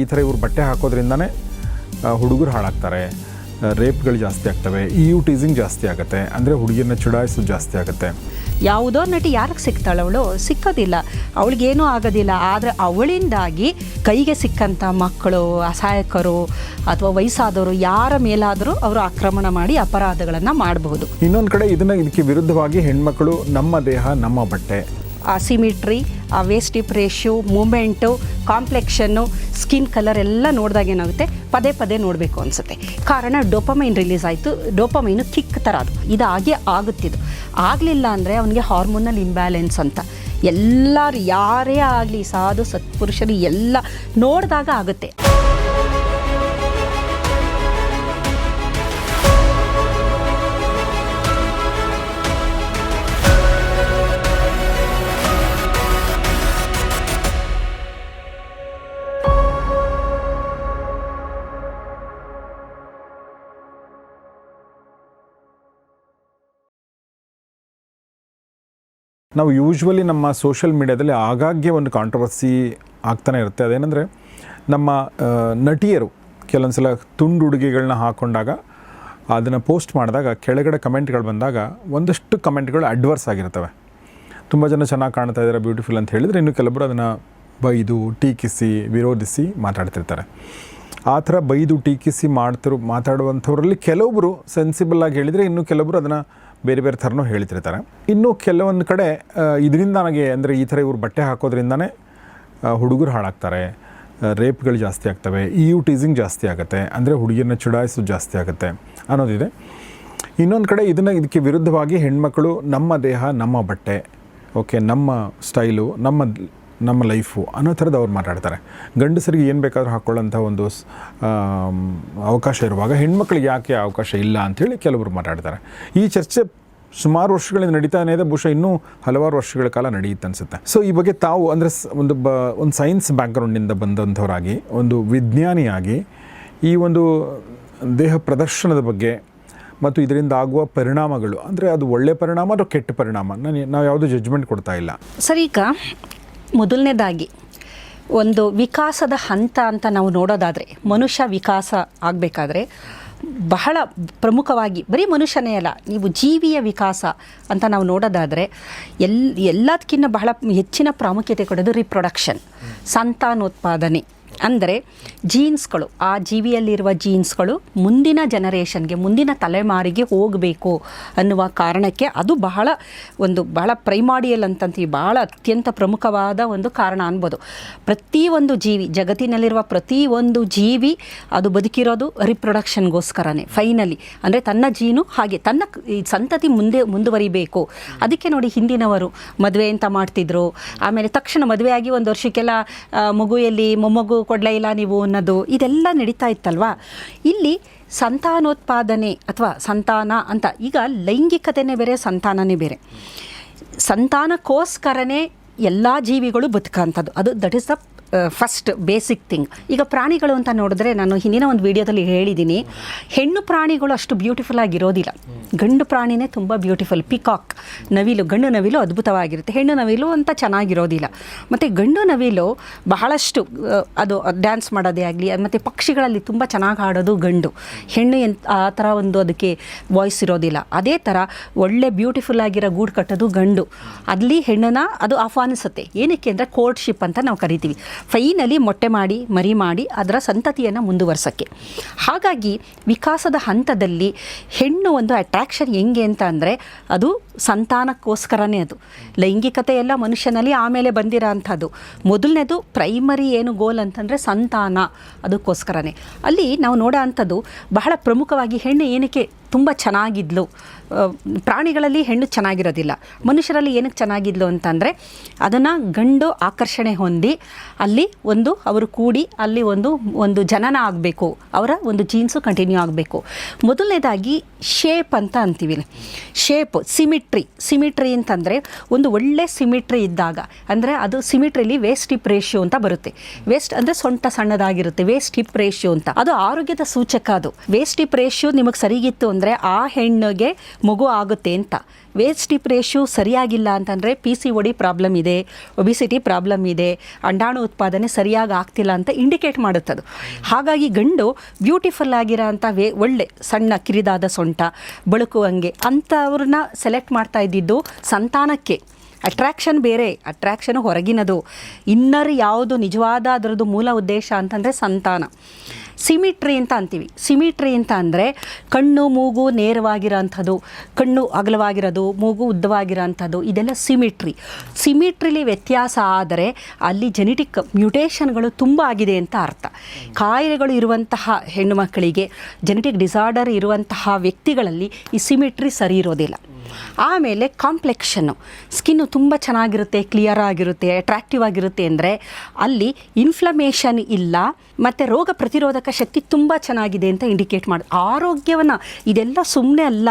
ಈ ಥರ ಇವ್ರು ಬಟ್ಟೆ ಹಾಕೋದ್ರಿಂದನೇ ಹುಡುಗರು ಹಾಳಾಗ್ತಾರೆ, ರೇಪ್ಗಳು ಜಾಸ್ತಿ ಆಗ್ತವೆ, ಟೀಸಿಂಗ್ ಜಾಸ್ತಿ ಆಗುತ್ತೆ, ಅಂದರೆ ಹುಡುಗಿಯನ್ನ ಚುಡಾಯಿಸೋದು ಜಾಸ್ತಿ ಆಗುತ್ತೆ. ಯಾವುದೋ ನಟಿ ಯಾರಿಗೆ ಸಿಗ್ತಾಳೆ, ಅವಳು ಸಿಕ್ಕೋದಿಲ್ಲ, ಅವಳಿಗೇನೂ ಆಗೋದಿಲ್ಲ. ಆದರೆ ಅವಳಿಂದಾಗಿ ಕೈಗೆ ಸಿಕ್ಕಂಥ ಮಕ್ಕಳು, ಅಸಹಾಯಕರು ಅಥವಾ ವಯಸ್ಸಾದವರು ಯಾರ ಮೇಲಾದರೂ ಅವರು ಆಕ್ರಮಣ ಮಾಡಿ ಅಪರಾಧಗಳನ್ನು ಮಾಡಬಹುದು. ಇನ್ನೊಂದು ಕಡೆ ಇದಕ್ಕೆ ವಿರುದ್ಧವಾಗಿ ಹೆಣ್ಮಕ್ಳು ನಮ್ಮ ದೇಹ ನಮ್ಮ ಬಟ್ಟೆ, ಆ ಸಿಮಿಟ್ರಿ, ಆ ವೇಸ್ಟ್ ಹಿಪ್ ರೇಷ್ಯೋ, ಮೂಮೆಂಟು, ಕಾಂಪ್ಲೆಕ್ಷನ್ನು, ಸ್ಕಿನ್ ಕಲರ್ ಎಲ್ಲ ನೋಡಿದಾಗ ಏನಾಗುತ್ತೆ, ಪದೇ ಪದೇ ನೋಡಬೇಕು ಅನಿಸುತ್ತೆ. ಕಾರಣ ಡೋಪಮೈನ್ ರಿಲೀಸ್ ಆಯಿತು. ಡೋಪಮೈನು ಕಿಕ್ ಥರ ಅದು, ಇದಾಗೆ ಆಗುತ್ತಿದ್ದು. ಆಗಲಿಲ್ಲ ಅಂದರೆ ಅವನಿಗೆ ಹಾರ್ಮೋನಲ್ ಇಂಬ್ಯಾಲೆನ್ಸ್ ಅಂತ ಎಲ್ಲರೂ ಯಾರೇ ಆಗಲಿ, ಸಾಧು ಸತ್ಪುರುಷರು ಎಲ್ಲ ನೋಡಿದಾಗ ಆಗುತ್ತೆ. ನಾವು ಯೂಶ್ವಲಿ ನಮ್ಮ ಸೋಷಿಯಲ್ ಮೀಡ್ಯಾದಲ್ಲಿ ಆಗಾಗ್ಗೆ ಒಂದು ಕಾಂಟ್ರವರ್ಸಿ ಆಗ್ತಾನೆ ಇರುತ್ತೆ. ಅದೇನೆಂದರೆ ನಮ್ಮ ನಟಿಯರು ಕೆಲವೊಂದು ಸಲ ತುಂಡು ಉಡುಗೆಗಳನ್ನ ಹಾಕ್ಕೊಂಡಾಗ ಅದನ್ನು ಪೋಸ್ಟ್ ಮಾಡಿದಾಗ ಕೆಳಗಡೆ ಕಮೆಂಟ್ಗಳು ಬಂದಾಗ ಒಂದಷ್ಟು ಕಮೆಂಟ್ಗಳು ಅಡ್ವರ್ಸ್ ಆಗಿರ್ತವೆ. ತುಂಬ ಜನ ಚೆನ್ನಾಗಿ ಕಾಣ್ತಾ ಇದ್ದಾರೆ, ಬ್ಯೂಟಿಫುಲ್ ಅಂತ ಹೇಳಿದರೆ, ಇನ್ನು ಕೆಲವೊಬ್ಬರು ಅದನ್ನು ಬೈದು ಟೀಕಿಸಿ ವಿರೋಧಿಸಿ ಮಾತಾಡ್ತಿರ್ತಾರೆ. ಆ ಥರ ಬೈದು ಟೀಕಿಸಿ ಮಾತಾಡುವಂಥವರಲ್ಲಿ ಕೆಲವೊಬ್ಬರು ಸೆನ್ಸಿಬಲ್ ಆಗಿ ಹೇಳಿದರೆ, ಇನ್ನು ಕೆಲವೊಬ್ಬರು ಅದನ್ನು ಬೇರೆ ಬೇರೆ ಥರನೂ ಹೇಳ್ತಿರ್ತಾರೆ. ಇನ್ನು ಕೆಲವೊಂದು ಕಡೆ ಇದರಿಂದ ನನಗೆ ಅಂದರೆ ಈ ಥರ ಇವ್ರು ಬಟ್ಟೆ ಹಾಕೋದ್ರಿಂದನೇ ಹುಡುಗರು ಹಾಳಾಗ್ತಾರೆ, ರೇಪ್ಗಳು ಜಾಸ್ತಿ ಆಗ್ತವೆ, ಟೀಸಿಂಗ್ ಜಾಸ್ತಿ ಆಗುತ್ತೆ, ಅಂದರೆ ಹುಡುಗಿಯನ್ನ ಚುಡಾಯಿಸೋದು ಜಾಸ್ತಿ ಆಗುತ್ತೆ ಅನ್ನೋದಿದೆ. ಇನ್ನೊಂದು ಕಡೆ ಇದಕ್ಕೆ ವಿರುದ್ಧವಾಗಿ ಹೆಣ್ಮಕ್ಳು ನಮ್ಮ ದೇಹ ನಮ್ಮ ಬಟ್ಟೆ, ಓಕೆ, ನಮ್ಮ ಸ್ಟೈಲು, ನಮ್ಮ ಲೈಫು ಅನ್ನೋ ಥರದ್ದು ಅವ್ರು ಮಾತಾಡ್ತಾರೆ. ಗಂಡಸರಿಗೆ ಏನು ಬೇಕಾದರೂ ಹಾಕ್ಕೊಳ್ಳೋಂಥ ಒಂದು ಅವಕಾಶ ಇರುವಾಗ ಹೆಣ್ಮಕ್ಳಿಗೆ ಯಾಕೆ ಅವಕಾಶ ಇಲ್ಲ ಅಂಥೇಳಿ ಕೆಲವರು ಮಾತಾಡ್ತಾರೆ. ಈ ಚರ್ಚೆ ಸುಮಾರು ವರ್ಷಗಳಿಂದ ನಡೀತಾನೆ ಇದೆ, ಬಹುಶಃ ಇನ್ನೂ ಹಲವಾರು ವರ್ಷಗಳ ಕಾಲ ನಡೆಯುತ್ತೆ ಅನಿಸುತ್ತೆ. ಸೊ ಈ ಬಗ್ಗೆ ತಾವು ಅಂದರೆ ಒಂದು ಸೈನ್ಸ್ ಬ್ಯಾಕ್ಗ್ರೌಂಡಿಂದ ಬಂದಂಥವರಾಗಿ, ಒಂದು ವಿಜ್ಞಾನಿಯಾಗಿ, ಈ ಒಂದು ದೇಹ ಪ್ರದರ್ಶನದ ಬಗ್ಗೆ ಮತ್ತು ಇದರಿಂದ ಆಗುವ ಪರಿಣಾಮಗಳು, ಅಂದರೆ ಅದು ಒಳ್ಳೆಯ ಪರಿಣಾಮ ಅಥವಾ ಕೆಟ್ಟ ಪರಿಣಾಮ, ನಾವು ಯಾವುದೂ ಜಡ್ಜ್ಮೆಂಟ್ ಕೊಡ್ತಾ ಇಲ್ಲ. ಸರಿ, ಈಗ ಮೊದಲನೇದಾಗಿ ಒಂದು ವಿಕಾಸದ ಹಂತ ಅಂತ ನಾವು ನೋಡೋದಾದರೆ, ಮನುಷ್ಯ ವಿಕಾಸ ಆಗಬೇಕಾದ್ರೆ ಬಹಳ ಪ್ರಮುಖವಾಗಿ ಬರೀ ಮನುಷ್ಯನೇ ಅಲ್ಲ, ನೀವು ಜೀವಿಯ ವಿಕಾಸ ಅಂತ ನಾವು ನೋಡೋದಾದರೆ ಎಲ್ಲದಕ್ಕಿಂತ ಬಹಳ ಹೆಚ್ಚಿನ ಪ್ರಾಮುಖ್ಯತೆ ಕೊಡೋದು ರಿಪ್ರೊಡಕ್ಷನ್, ಸಂತಾನೋತ್ಪಾದನೆ. ಅಂದರೆ ಜೀನ್ಸ್ಗಳು, ಆ ಜೀವಿಯಲ್ಲಿರುವ ಜೀನ್ಸ್ಗಳು ಮುಂದಿನ ಜನರೇಷನ್ಗೆ, ಮುಂದಿನ ತಲೆಮಾರಿಗೆ ಹೋಗಬೇಕು ಅನ್ನುವ ಕಾರಣಕ್ಕೆ ಅದು ಬಹಳ ಪ್ರೈಮಾಡಿಯಲ್ ಅಂತಂತೀವಿ, ಬಹಳ ಅತ್ಯಂತ ಪ್ರಮುಖವಾದ ಒಂದು ಕಾರಣ ಅನ್ಬೋದು. ಪ್ರತಿಯೊಂದು ಜೀವಿ, ಜಗತ್ತಿನಲ್ಲಿರುವ ಪ್ರತಿಯೊಂದು ಜೀವಿ ಅದು ಬದುಕಿರೋದು ರಿಪ್ರೊಡಕ್ಷನ್ಗೋಸ್ಕರನೇ. ಫೈನಲಿ ಅಂದರೆ ತನ್ನ ಜೀನು ಹಾಗೆ ತನ್ನ ಸಂತತಿ ಮುಂದುವರಿಬೇಕು. ಅದಕ್ಕೆ ನೋಡಿ ಹಿಂದಿನವರು ಮದುವೆ ಅಂತ ಮಾಡ್ತಿದ್ರು, ಆಮೇಲೆ ತಕ್ಷಣ ಮದುವೆಯಾಗಿ ಒಂದು ವರ್ಷಕ್ಕೆಲ್ಲ ಮಗುಯಲ್ಲಿ ಮೊಮ್ಮಗು ಕೊಡಲೇ ಇಲ್ಲ ನೀವು ಅನ್ನೋದು ಇದೆಲ್ಲ ನಡೀತಾ ಇತ್ತಲ್ವಾ. ಇಲ್ಲಿ ಸಂತಾನೋತ್ಪಾದನೆ ಅಥವಾ ಸಂತಾನ ಅಂತ, ಈಗ ಲೈಂಗಿಕತೆನೇ ಬೇರೆ, ಸಂತಾನನೇ ಬೇರೆ. ಸಂತಾನಕ್ಕೋಸ್ಕರನೇ ಎಲ್ಲ ಜೀವಿಗಳು ಬದುಕಂಥದ್ದು, ಅದು that is the first basic thing. ಈಗ ಪ್ರಾಣಿಗಳು ಅಂತ ನೋಡಿದ್ರೆ, ನಾನು ಹಿಂದಿನ ಒಂದು ವಿಡಿಯೋದಲ್ಲಿ ಹೇಳಿದ್ದೀನಿ, ಹೆಣ್ಣು ಪ್ರಾಣಿಗಳು ಅಷ್ಟು ಬ್ಯೂಟಿಫುಲ್ ಆಗಿರೋದಿಲ್ಲ, ಗಂಡು ಪ್ರಾಣಿನೇ ತುಂಬ ಬ್ಯೂಟಿಫುಲ್. ಪಿಕಾಕ್ ನವಿಲು, ಗಂಡು ನವಿಲು ಅದ್ಭುತವಾಗಿರುತ್ತೆ, ಹೆಣ್ಣು ನವಿಲು ಅಂತ ಚೆನ್ನಾಗಿರೋದಿಲ್ಲ. ಮತ್ತು ಗಂಡು ನವಿಲು ಬಹಳಷ್ಟು ಅದು ಡ್ಯಾನ್ಸ್ ಮಾಡೋದೇ ಆಗಲಿ, ಮತ್ತು ಪಕ್ಷಿಗಳಲ್ಲಿ ತುಂಬ ಚೆನ್ನಾಗಿ ಹಾಡೋದು ಗಂಡು, ಹೆಣ್ಣು ಆ ಥರ ಒಂದು ಅದಕ್ಕೆ ವಾಯ್ಸ್ ಇರೋದಿಲ್ಲ. ಅದೇ ಥರ ಒಳ್ಳೆ ಬ್ಯೂಟಿಫುಲ್ ಆಗಿರೋ ಗೂಡು ಕಟ್ಟೋದು ಗಂಡು, ಅಲ್ಲಿ ಹೆಣ್ಣನ್ನು ಅದು ಆಹ್ವಾನಿಸುತ್ತೆ. ಏನಕ್ಕೆ ಅಂದರೆ ಕೋರ್ಟ್ಶಿಪ್ ಅಂತ ನಾವು ಕರಿತೀವಿ. ಫೈನಲಿ ಮೊಟ್ಟೆ ಮಾಡಿ ಮರಿ ಮಾಡಿ ಅದರ ಸಂತತಿಯನ್ನು ಮುಂದುವರ್ಸೋಕ್ಕೆ. ಹಾಗಾಗಿ ವಿಕಾಸದ ಹಂತದಲ್ಲಿ ಹೆಣ್ಣು ಒಂದು ಅಟ್ರಾಕ್ಷನ್ ಹೆಂಗೆ ಅಂತ ಅಂದರೆ, ಅದು ಸಂತಾನಕ್ಕೋಸ್ಕರನೇ. ಅದು ಲೈಂಗಿಕತೆ ಎಲ್ಲ ಮನುಷ್ಯನಲ್ಲಿ ಆಮೇಲೆ ಬಂದಿರೋ ಅಂಥದ್ದು. ಮೊದಲನೇದು ಪ್ರೈಮರಿ ಏನು ಗೋಲ್ ಅಂತಂದರೆ ಸಂತಾನ, ಅದಕ್ಕೋಸ್ಕರನೇ. ಅಲ್ಲಿ ನಾವು ನೋಡೋ ಅಂಥದ್ದು ಬಹಳ ಪ್ರಮುಖವಾಗಿ ಹೆಣ್ಣು ಏನಕ್ಕೆ ತುಂಬ ಚೆನ್ನಾಗಿದ್ಲು. ಪ್ರಾಣಿಗಳಲ್ಲಿ ಹೆಣ್ಣು ಚೆನ್ನಾಗಿರೋದಿಲ್ಲ, ಮನುಷ್ಯರಲ್ಲಿ ಏನಕ್ಕೆ ಚೆನ್ನಾಗಿದ್ಲು ಅಂತಂದರೆ, ಅದನ್ನು ಗಂಡು ಆಕರ್ಷಣೆ ಹೊಂದಿ ಅಲ್ಲಿ ಅವರು ಕೂಡಿ ಅಲ್ಲಿ ಒಂದು ಜನನ ಆಗಬೇಕು, ಅವರ ಒಂದು ಜೀನ್ಸು ಕಂಟಿನ್ಯೂ ಆಗಬೇಕು. ಮೊದಲನೇದಾಗಿ ಶೇಪ್ ಅಂತ ಅಂತೀವಿ. ಶೇಪ್, ಸಿಮಿಟ್ರಿ ಅಂತಂದರೆ ಒಂದು ಒಳ್ಳೆ ಸಿಮಿಟ್ರಿ ಇದ್ದಾಗ, ಅಂದರೆ ಅದು ಸಿಮಿಟ್ರಿಲಿ ವೇಸ್ಟ್ ಹಿಪ್ ರೇಷ್ಯೋ ಅಂತ ಬರುತ್ತೆ. ವೇಸ್ಟ್ ಅಂದರೆ ಸೊಂಟ ಸಣ್ಣದಾಗಿರುತ್ತೆ, ವೇಸ್ಟ್ ಹಿಪ್ ರೇಷ್ಯೋ ಅಂತ, ಅದು ಆರೋಗ್ಯದ ಸೂಚಕ. ಅದು ವೇಸ್ಟ್ ಹಿಪ್ ರೇಷ್ಯೋ ನಿಮಗೆ ಸರಿಗಿತ್ತು ಅಂದರೆ ಆ ಹೆಣ್ಣಿಗೆ ಮಗು ಆಗುತ್ತೆ ಅಂತ. ವೇಸ್ಟ್ ಹಿಪ್ ರೇಷಿಯೋ ಸರಿಯಾಗಿಲ್ಲ ಅಂತಂದರೆ PCOD ಪ್ರಾಬ್ಲಮ್ ಇದೆ, ಒಬಿಸಿಟಿ ಪ್ರಾಬ್ಲಮ್ ಇದೆ, ಅಂಡಾಣು ಉತ್ಪಾದನೆ ಸರಿಯಾಗಿ ಆಗ್ತಿಲ್ಲ ಅಂತ ಇಂಡಿಕೇಟ್ ಮಾಡುತ್ತದು. ಹಾಗಾಗಿ ಗಂಡು ಬ್ಯೂಟಿಫುಲ್ ಆಗಿರೋ ಅಂಥ ಒಳ್ಳೆ ಸಣ್ಣ ಕಿರಿದಾದ ಸೊಂಟ, ಬಳುಕುವಂಗೆ ಅಂಥವ್ರನ್ನ ಸೆಲೆಕ್ಟ್ ಮಾಡ್ತಾ ಇದ್ದಿದ್ದು ಸಂತಾನಕ್ಕೆ. ಅಟ್ರ್ಯಾಕ್ಷನ್ ಬೇರೆ, ಅಟ್ರ್ಯಾಕ್ಷನ್ ಹೊರಗಿನದು. ಇನ್ನರ್ ಯಾವುದು ನಿಜವಾದ ಅದರದ್ದು ಮೂಲ ಉದ್ದೇಶ ಅಂತಂದರೆ ಸಂತಾನ. ಸಿಮಿಟ್ರಿ ಅಂತ ಅಂತೀವಿ. ಸಿಮಿಟ್ರಿ ಅಂತ ಅಂದರೆ ಕಣ್ಣು ಮೂಗು ನೇರವಾಗಿರೋ ಅಂಥದ್ದು, ಕಣ್ಣು ಅಗಲವಾಗಿರೋದು, ಮೂಗು ಉದ್ದವಾಗಿರೋ ಅಂಥದ್ದು, ಇದೆಲ್ಲ ಸಿಮಿಟ್ರಿ. ಸಿಮಿಟ್ರಿಲಿ ವ್ಯತ್ಯಾಸ ಆದರೆ ಅಲ್ಲಿ ಜೆನೆಟಿಕ್ ಮ್ಯೂಟೇಷನ್ಗಳು ತುಂಬ ಆಗಿದೆ ಅಂತ ಅರ್ಥ. ಕಾಯಿಲೆಗಳು ಇರುವಂತಹ ಹೆಣ್ಣು ಮಕ್ಕಳಿಗೆ, ಜೆನೆಟಿಕ್ ಡಿಸಾರ್ಡರ್ ಇರುವಂತಹ ವ್ಯಕ್ತಿಗಳಲ್ಲಿ ಈ ಸಿಮಿಟ್ರಿ ಸರಿ ಇರೋದಿಲ್ಲ. ಆಮೇಲೆ ಕಾಂಪ್ಲೆಕ್ಷನ್ನು, ಸ್ಕಿನ್ನು ತುಂಬ ಚೆನ್ನಾಗಿರುತ್ತೆ, ಕ್ಲಿಯರ್ ಆಗಿರುತ್ತೆ, ಅಟ್ರಾಕ್ಟಿವ್ ಆಗಿರುತ್ತೆ ಅಂದರೆ ಅಲ್ಲಿ ಇನ್ಫ್ಲಮೇಷನ್ ಇಲ್ಲ ಮತ್ತು ರೋಗ ಪ್ರತಿರೋಧಕ ಶಕ್ತಿ ತುಂಬ ಚೆನ್ನಾಗಿದೆ ಅಂತ ಇಂಡಿಕೇಟ್ ಮಾಡಿ. ಆರೋಗ್ಯವನ್ನು ಇದೆಲ್ಲ ಸುಮ್ಮನೆ ಅಲ್ಲ.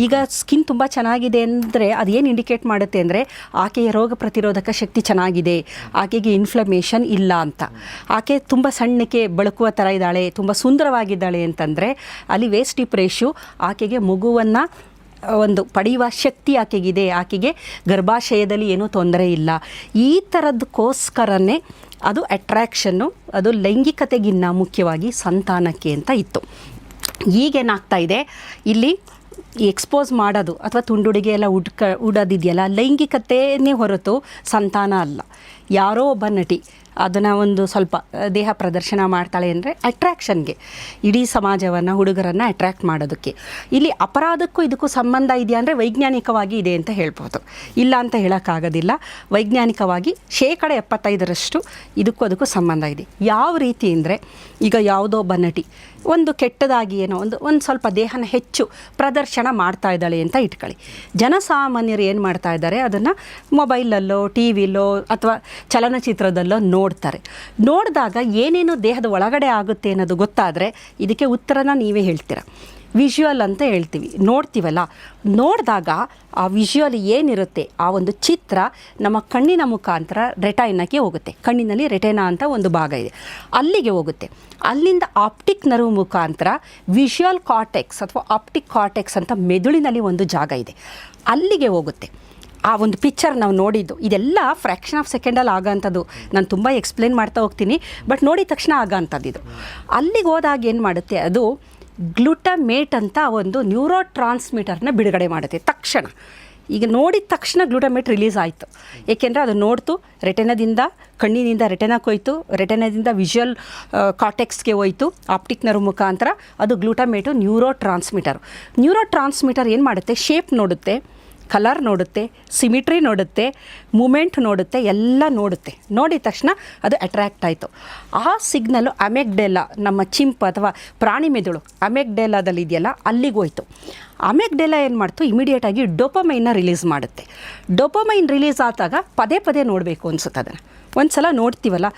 ಈಗ ಸ್ಕಿನ್ ತುಂಬ ಚೆನ್ನಾಗಿದೆ ಅಂದರೆ ಅದೇನು ಇಂಡಿಕೇಟ್ ಮಾಡುತ್ತೆ ಅಂದರೆ ಆಕೆಯ ರೋಗ ಪ್ರತಿರೋಧಕ ಶಕ್ತಿ ಚೆನ್ನಾಗಿದೆ, ಆಕೆಗೆ ಇನ್ಫ್ಲಮೇಷನ್ ಇಲ್ಲ ಅಂತ. ಆಕೆ ತುಂಬ ಸಣ್ಣಕ್ಕೆ ಬೆಳಕುವ ಥರ ಇದ್ದಾಳೆ, ತುಂಬ ಸುಂದರವಾಗಿದ್ದಾಳೆ ಅಂತಂದರೆ ಅಲ್ಲಿ ವೇಸ್ಟ್ ಹಿಪ್ ರೇಷಿಯೋ ಆಕೆಗೆ ಮಗುವನ್ನು ಒಂದು ಪಡೆಯುವ ಶಕ್ತಿ ಆಕೆಗಿದೆ, ಆಕೆಗೆ ಗರ್ಭಾಶಯದಲ್ಲಿ ಏನೂ ತೊಂದರೆ ಇಲ್ಲ. ಈ ಥರದಕ್ಕೋಸ್ಕರನೇ ಅದು ಅಟ್ರ್ಯಾಕ್ಷನ್ನು, ಅದು ಲೈಂಗಿಕತೆಗಿನ್ನ ಮುಖ್ಯವಾಗಿ ಸಂತಾನಕ್ಕೆ ಅಂತ ಇತ್ತು. ಈಗೇನಾಗ್ತಾ ಇದೆ, ಇಲ್ಲಿ ಎಕ್ಸ್ಪೋಸ್ ಮಾಡೋದು ಅಥವಾ ತುಂಡುಡಿಗೆ ಎಲ್ಲ ಉಡೋದಿದೆಯಲ್ಲ, ಲೈಂಗಿಕತೆಯೇ ಹೊರತು ಸಂತಾನ ಅಲ್ಲ. ಯಾರೋ ಒಬ್ಬ ನಟಿ ಅದನ್ನು ಒಂದು ಸ್ವಲ್ಪ ದೇಹ ಪ್ರದರ್ಶನ ಮಾಡ್ತಾಳೆ ಅಂದರೆ ಅಟ್ರ್ಯಾಕ್ಷನ್ಗೆ, ಇಡೀ ಸಮಾಜವನ್ನು, ಹುಡುಗರನ್ನು ಅಟ್ರ್ಯಾಕ್ಟ್ ಮಾಡೋದಕ್ಕೆ. ಇಲ್ಲಿ ಅಪರಾಧಕ್ಕೂ ಇದಕ್ಕೂ ಸಂಬಂಧ ಇದೆಯಾ ಅಂದರೆ ವೈಜ್ಞಾನಿಕವಾಗಿ ಇದೆ ಅಂತ ಹೇಳ್ಬೋದು, ಇಲ್ಲ ಅಂತ ಹೇಳೋಕ್ಕಾಗೋದಿಲ್ಲ. ವೈಜ್ಞಾನಿಕವಾಗಿ 75% ಇದಕ್ಕೂ ಅದಕ್ಕೂ ಸಂಬಂಧ ಇದೆ. ಯಾವ ರೀತಿ ಅಂದರೆ, ಈಗ ಯಾವುದೋ ಒಬ್ಬ ನಟಿ ಒಂದು ಕೆಟ್ಟದಾಗಿ ಏನೋ ಒಂದು ಸ್ವಲ್ಪ ದೇಹನ ಹೆಚ್ಚು ಪ್ರದರ್ಶನ ಮಾಡ್ತಾ ಇದ್ದಾಳೆ ಅಂತ ಇಟ್ಕೊಳ್ಳಿ. ಜನಸಾಮಾನ್ಯರು ಏನು ಮಾಡ್ತಾ ಇದ್ದಾರೆ, ಅದನ್ನು ಮೊಬೈಲಲ್ಲೋ TV-ಲೋ ಅಥವಾ ಚಲನಚಿತ್ರದಲ್ಲೋ ನೋಡ್ತಾರೆ. ನೋಡಿದಾಗ ಏನೇನು ದೇಹದ ಒಳಗಡೆ ಆಗುತ್ತೆ ಅನ್ನೋದು ಗೊತ್ತಾದರೆ ಇದಕ್ಕೆ ಉತ್ತರನ ನೀವೇ ಹೇಳ್ತೀರ. ವಿಷುವಲ್ ಅಂತ ಹೇಳ್ತೀವಿ, ನೋಡ್ತೀವಲ್ಲ, ನೋಡಿದಾಗ ಆ ವಿಷುವಲ್ ಏನಿರುತ್ತೆ, ಆ ಒಂದು ಚಿತ್ರ ನಮ್ಮ ಕಣ್ಣಿನ ಮುಖಾಂತರ ರೆಟೈನಕ್ಕೆ ಹೋಗುತ್ತೆ. ಕಣ್ಣಿನಲ್ಲಿ ರೆಟೈನಾ ಅಂತ ಒಂದು ಭಾಗ ಇದೆ, ಅಲ್ಲಿಗೆ ಹೋಗುತ್ತೆ. ಅಲ್ಲಿಂದ ಆಪ್ಟಿಕ್ ನರ್ವ್ ಮುಖಾಂತರ ವಿಷುವಲ್ ಕಾರ್ಟೆಕ್ಸ್ ಅಥವಾ ಆಪ್ಟಿಕ್ ಕಾರ್ಟೆಕ್ಸ್ ಅಂತ ಮೆದುಳಿನಲ್ಲಿ ಒಂದು ಜಾಗ ಇದೆ, ಅಲ್ಲಿಗೆ ಹೋಗುತ್ತೆ. ಆ ಒಂದು ಪಿಕ್ಚರ್ ನಾವು ನೋಡಿದ್ದು ಇದೆಲ್ಲ ಫ್ರ್ಯಾಕ್ಷನ್ ಆಫ್ ಸೆಕೆಂಡಲ್ಲಿ ಆಗೋಂಥದ್ದು. ನಾನು ತುಂಬ ಎಕ್ಸ್ಪ್ಲೇನ್ ಮಾಡ್ತಾ ಹೋಗ್ತೀನಿ, ಬಟ್ ನೋಡಿದ ತಕ್ಷಣ ಆಗೋಂಥದ್ದು ಇದು. ಅಲ್ಲಿಗೆ ಹೋದಾಗ ಏನು ಮಾಡುತ್ತೆ, ಅದು ಗ್ಲುಟಮೇಟ್ ಅಂತ ಒಂದು ನ್ಯೂರೋ ಟ್ರಾನ್ಸ್ಮಿಟರ್ನ ಬಿಡುಗಡೆ ಮಾಡುತ್ತೆ ತಕ್ಷಣ. ಈಗ ನೋಡಿದ ತಕ್ಷಣ ಗ್ಲುಟಮೇಟ್ ರಿಲೀಸ್ ಆಯಿತು, ಏಕೆಂದರೆ ಅದು ನೋಡ್ತು, ರೆಟೆನಾದಿಂದ ಕಣ್ಣಿನಿಂದ ರೆಟೆನಾಕ್ಕೆ ಹೋಯ್ತು, ರೆಟೆನಾದಿಂದ ವಿಷುವಲ್ ಕಾರ್ಟೆಕ್ಸ್ಗೆ ಹೋಯ್ತು, ಆಪ್ಟಿಕ್ ನರ್ವ್ ಮುಖಾಂತರ. ಅದು ಗ್ಲುಟಮೇಟು ನ್ಯೂರೋ ಟ್ರಾನ್ಸ್ಮಿಟರ್ ಏನು ಮಾಡುತ್ತೆ, ಶೇಪ್ ನೋಡುತ್ತೆ, ಕಲರ್ ನೋಡುತ್ತೆ, ಸಿಮಿಟ್ರಿ ನೋಡುತ್ತೆ, ಮೂಮೆಂಟ್ ನೋಡುತ್ತೆ, ಎಲ್ಲ ನೋಡುತ್ತೆ. ನೋಡಿದ ತಕ್ಷಣ ಅದು ಅಟ್ರ್ಯಾಕ್ಟ್ ಆಯಿತು. ಆ ಸಿಗ್ನಲ್ಲು ಅಮೆಗ್ಡೆಲಾ, ನಮ್ಮ ಚಿಂಪ್ ಅಥವಾ ಪ್ರಾಣಿ ಮೆದುಳು ಅಮೆಗ್ಡೆಲಾದಲ್ಲಿ ಇದೆಯಲ್ಲ, ಅಲ್ಲಿಗೆ ಹೋಯ್ತು. ಅಮೆಗ್ಡೆಲಾ ಏನು ಮಾಡ್ತು, ಇಮಿಡಿಯೇಟಾಗಿ ಡೋಪಮೈನ್ನ ರಿಲೀಸ್ ಮಾಡುತ್ತೆ. ಡೋಪಮೈನ್ ರಿಲೀಸ್ ಆದಾಗ ಪದೇ ಪದೇ ನೋಡಬೇಕು ಅನಿಸುತ್ತೆ. ಅದನ್ನು ಒಂದು ಸಲ ನೋಡ್ತೀವಲ್ಲ,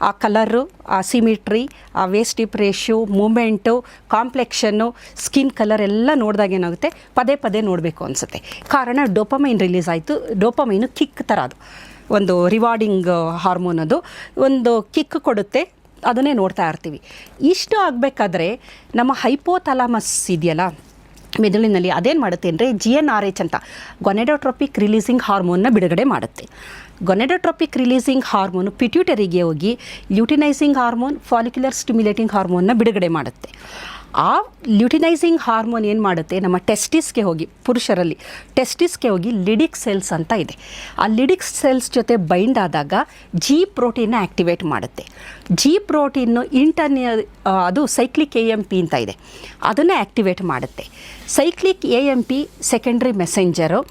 ಆ ಕಲರು, ಆ ಸಿಮಿಟ್ರಿ, ಆ ವೇಸ್ಟ್ ಹಿಪ್ ರೇಷಿಯೋ, ಮೂಮೆಂಟು, ಕಾಂಪ್ಲೆಕ್ಷನ್ನು, ಸ್ಕಿನ್ ಕಲರ್ ಎಲ್ಲ ನೋಡಿದಾಗ ಏನಾಗುತ್ತೆ, ಪದೇ ಪದೇ ನೋಡಬೇಕು ಅನಿಸುತ್ತೆ. ಕಾರಣ ಡೋಪಮೈನ್ ರಿಲೀಸ್ ಆಯಿತು. ಡೋಪಮೈನು ಕಿಕ್ ಥರ, ಅದು ಒಂದು ರಿವಾರ್ಡಿಂಗ್ ಹಾರ್ಮೋನ್, ಅದು ಒಂದು ಕಿಕ್ ಕೊಡುತ್ತೆ, ಅದನ್ನೇ ನೋಡ್ತಾ ಇರ್ತೀವಿ. ಇಷ್ಟು ಆಗಬೇಕಾದ್ರೆ ನಮ್ಮ ಹೈಪೋಥಾಲಮಸ್ ಇದೆಯಲ್ಲ ಮೆದುಳಿನಲ್ಲಿ, ಅದೇನು ಮಾಡುತ್ತೆ ಅಂದರೆ GnRH ಅಂತ ಗೊನೆಡೋಟ್ರೋಪಿಕ್ ರಿಲೀಸಿಂಗ್ ಹಾರ್ಮೋನ್ನ ಬಿಡುಗಡೆ ಮಾಡುತ್ತೆ. ಗೊನೆಡೋಟ್ರೋಪಿಕ್ ರಿಲೀಸಿಂಗ್ ಹಾರ್ಮೋನು ಪಿಟ್ಯೂಟರಿಗೆ ಹೋಗಿ ಲ್ಯೂಟಿನೈಸಿಂಗ್ ಹಾರ್ಮೋನ್, ಫಾಲಿಕ್ಯುಲರ್ ಸ್ಟಿಮ್ಯುಲೇಟಿಂಗ್ ಹಾರ್ಮೋನ್ನ ಬಿಡುಗಡೆ ಮಾಡುತ್ತೆ. ಆ ಲ್ಯೂಟಿನೈಸಿಂಗ್ ಹಾರ್ಮೋನ್ ಏನು ಮಾಡುತ್ತೆ, ನಮ್ಮ ಟೆಸ್ಟಿಸ್ಗೆ ಹೋಗಿ, ಪುರುಷರಲ್ಲಿ ಟೆಸ್ಟಿಸ್ಗೆ ಹೋಗಿ ಲಿಡಿಕ್ ಸೆಲ್ಸ್ ಅಂತ ಇದೆ, ಆ ಲಿಡಿಕ್ ಸೆಲ್ಸ್ ಜೊತೆ ಬೈಂಡ್ ಆದಾಗ G ಪ್ರೋಟೀನ್ನ ಆ್ಯಕ್ಟಿವೇಟ್ ಮಾಡುತ್ತೆ. G ಪ್ರೋಟೀನ್ನು ಅದು ಸೈಕ್ಲಿಕ್ AMP ಅಂತ ಇದೆ, ಅದನ್ನು ಆ್ಯಕ್ಟಿವೇಟ್ ಮಾಡುತ್ತೆ. Cyclic AMP secondary messenger.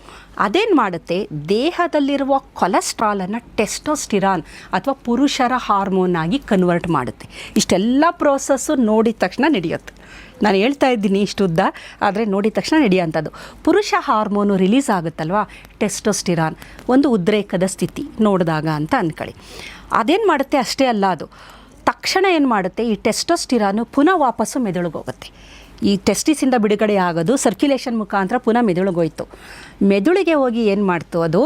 ಅದೇನು ಮಾಡುತ್ತೆ, ದೇಹದಲ್ಲಿರುವ ಕೊಲೆಸ್ಟ್ರಾಲನ್ನು ಟೆಸ್ಟೋಸ್ಟಿರಾನ್ ಅಥವಾ ಪುರುಷರ ಹಾರ್ಮೋನ್ ಆಗಿ ಕನ್ವರ್ಟ್ ಮಾಡುತ್ತೆ. ಇಷ್ಟೆಲ್ಲ ಪ್ರೋಸೆಸ್ಸು ನೋಡಿದ ತಕ್ಷಣ ನಡೆಯುತ್ತೆ. ನಾನು ಹೇಳ್ತಾ ಇದ್ದೀನಿ ಇಷ್ಟುದ್ದ, ಆದರೆ ನೋಡಿದ ತಕ್ಷಣ ನಡೆಯೋಂಥದ್ದು. ಪುರುಷ ಹಾರ್ಮೋನು ರಿಲೀಸ್ ಆಗುತ್ತಲ್ವ, ಟೆಸ್ಟೋಸ್ಟಿರಾನ್, ಒಂದು ಉದ್ರೇಕದ ಸ್ಥಿತಿ ನೋಡಿದಾಗ ಅಂತ ಅಂದ್ಕೊಳ್ಳಿ. ಅದೇನು ಮಾಡುತ್ತೆ, ಅಷ್ಟೇ ಅಲ್ಲ, ಅದು ತಕ್ಷಣ ಏನು ಮಾಡುತ್ತೆ, ಈ ಟೆಸ್ಟೋಸ್ಟಿರಾನು ಪುನಃ ವಾಪಸ್ಸು ಮೆದುಳಿಗೆ ಹೋಗುತ್ತೆ. ಈ ಟೆಸ್ಟಿಸಿಂದ ಬಿಡುಗಡೆ ಆಗೋದು ಸರ್ಕ್ಯುಲೇಷನ್ ಮುಖಾಂತರ ಪುನಃ ಮೆದುಳಿಗೆ ಹೋಯ್ತು. ಮೆದುಳಿಗೆ ಹೋಗಿ ಏನು ಮಾಡ್ತು, ಅದು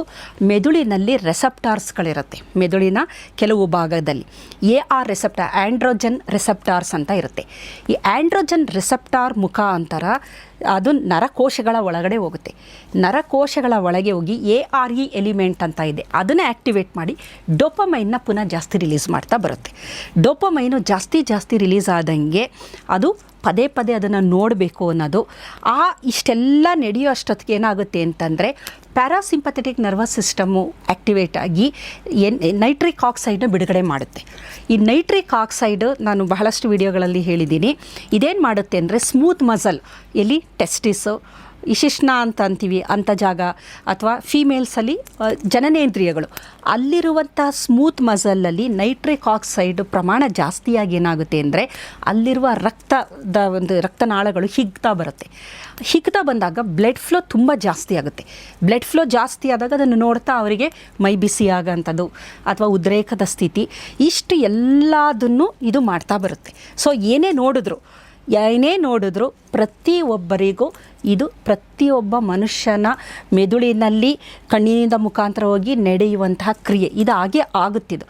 ಮೆದುಳಿನಲ್ಲಿ ರೆಸೆಪ್ಟಾರ್ಸ್ಗಳಿರುತ್ತೆ. ಮೆದುಳಿನ ಕೆಲವು ಭಾಗದಲ್ಲಿ AR ರೆಸೆಪ್ಟಾರ್, ಆ್ಯಂಡ್ರೋಜನ್ ರೆಸೆಪ್ಟಾರ್ಸ್ ಅಂತ ಇರುತ್ತೆ. ಈ ಆ್ಯಂಡ್ರೋಜನ್ ರೆಸೆಪ್ಟಾರ್ ಮುಖಾಂತರ ಅದು ನರಕೋಶಗಳ ಒಳಗಡೆ ಹೋಗುತ್ತೆ. ನರಕೋಶಗಳ ಒಳಗೆ ಹೋಗಿ ARE ಎಲಿಮೆಂಟ್ ಅಂತ ಇದೆ, ಅದನ್ನೇ ಆ್ಯಕ್ಟಿವೇಟ್ ಮಾಡಿ ಡೋಪಮೈನ್ನ ಪುನಃ ಜಾಸ್ತಿ ರಿಲೀಸ್ ಮಾಡ್ತಾ ಬರುತ್ತೆ. ಡೋಪಮೈನು ಜಾಸ್ತಿ ರಿಲೀಸ್ ಆದಂಗೆ ಅದು ಪದೇ ಪದೇ ಅದನ್ನು ನೋಡಬೇಕು ಅನ್ನೋದು. ಇಷ್ಟೆಲ್ಲ ನಡೆಯೋ ಅಷ್ಟೊತ್ತಿಗೆ ಏನಾಗುತ್ತೆ ಅಂತಂದರೆ ಪ್ಯಾರಾಸಿಂಪಥೆಟಿಕ್ ನರ್ವಸ್ ಸಿಸ್ಟಮ್ಮು ಆ್ಯಕ್ಟಿವೇಟ್ ಆಗಿ ನೈಟ್ರಿಕ್ ಆಕ್ಸೈಡ್ನ ಬಿಡುಗಡೆ ಮಾಡುತ್ತೆ. ಈ ನೈಟ್ರಿಕ್ ಆಕ್ಸೈಡ್ ನಾನು ಬಹಳಷ್ಟು ವಿಡಿಯೋಗಳಲ್ಲಿ ಹೇಳಿದ್ದೀನಿ. ಇದೇನು ಮಾಡುತ್ತೆ ಅಂದರೆ ಸ್ಮೂತ್ ಮಸಲ್, ಎಲ್ಲಿ ಟೆಸ್ಟಿಸು, ಇಶಿಷ್ಣ ಅಂತ ಅಂತೀವಿ ಅಂಥ ಜಾಗ, ಅಥವಾ ಫೀಮೇಲ್ಸಲ್ಲಿ ಜನನೇಂದ್ರಿಯಗಳು, ಅಲ್ಲಿರುವಂಥ ಸ್ಮೂತ್ ಮಸಲಲ್ಲಿ ನೈಟ್ರಿಕ್ ಆಕ್ಸೈಡ್ ಪ್ರಮಾಣ ಜಾಸ್ತಿಯಾಗಿ ಏನಾಗುತ್ತೆ ಅಂದರೆ ಅಲ್ಲಿರುವ ರಕ್ತನಾಳಗಳು ಹಿಗ್ತಾ ಬರುತ್ತೆ. ಹಿಗ್ತಾ ಬಂದಾಗ ಬ್ಲಡ್ ಫ್ಲೋ ತುಂಬ ಜಾಸ್ತಿ ಆಗುತ್ತೆ. ಬ್ಲಡ್ ಫ್ಲೋ ಜಾಸ್ತಿ ಆದಾಗ ಅದನ್ನು ನೋಡ್ತಾ ಅವರಿಗೆ ಮೈ ಬಿಸಿ ಆಗೋಂಥದ್ದು ಅಥವಾ ಉದ್ರೇಕದ ಸ್ಥಿತಿ, ಇಷ್ಟು ಎಲ್ಲದನ್ನು ಇದು ಮಾಡ್ತಾ ಬರುತ್ತೆ. ಸೊ ಏನೇ ನೋಡಿದ್ರು ಪ್ರತಿಯೊಬ್ಬರಿಗೂ ಇದು ಪ್ರತಿಯೊಬ್ಬ ಮನುಷ್ಯನ ಮೆದುಳಿನಲ್ಲಿ ಕಣ್ಣಿನಿಂದ ಮುಖಾಂತರ ಹೋಗಿ ನಡೆಯುವಂತಹ ಕ್ರಿಯೆ ಇದು ಹಾಗೆ ಆಗುತ್ತಿದ್ದು.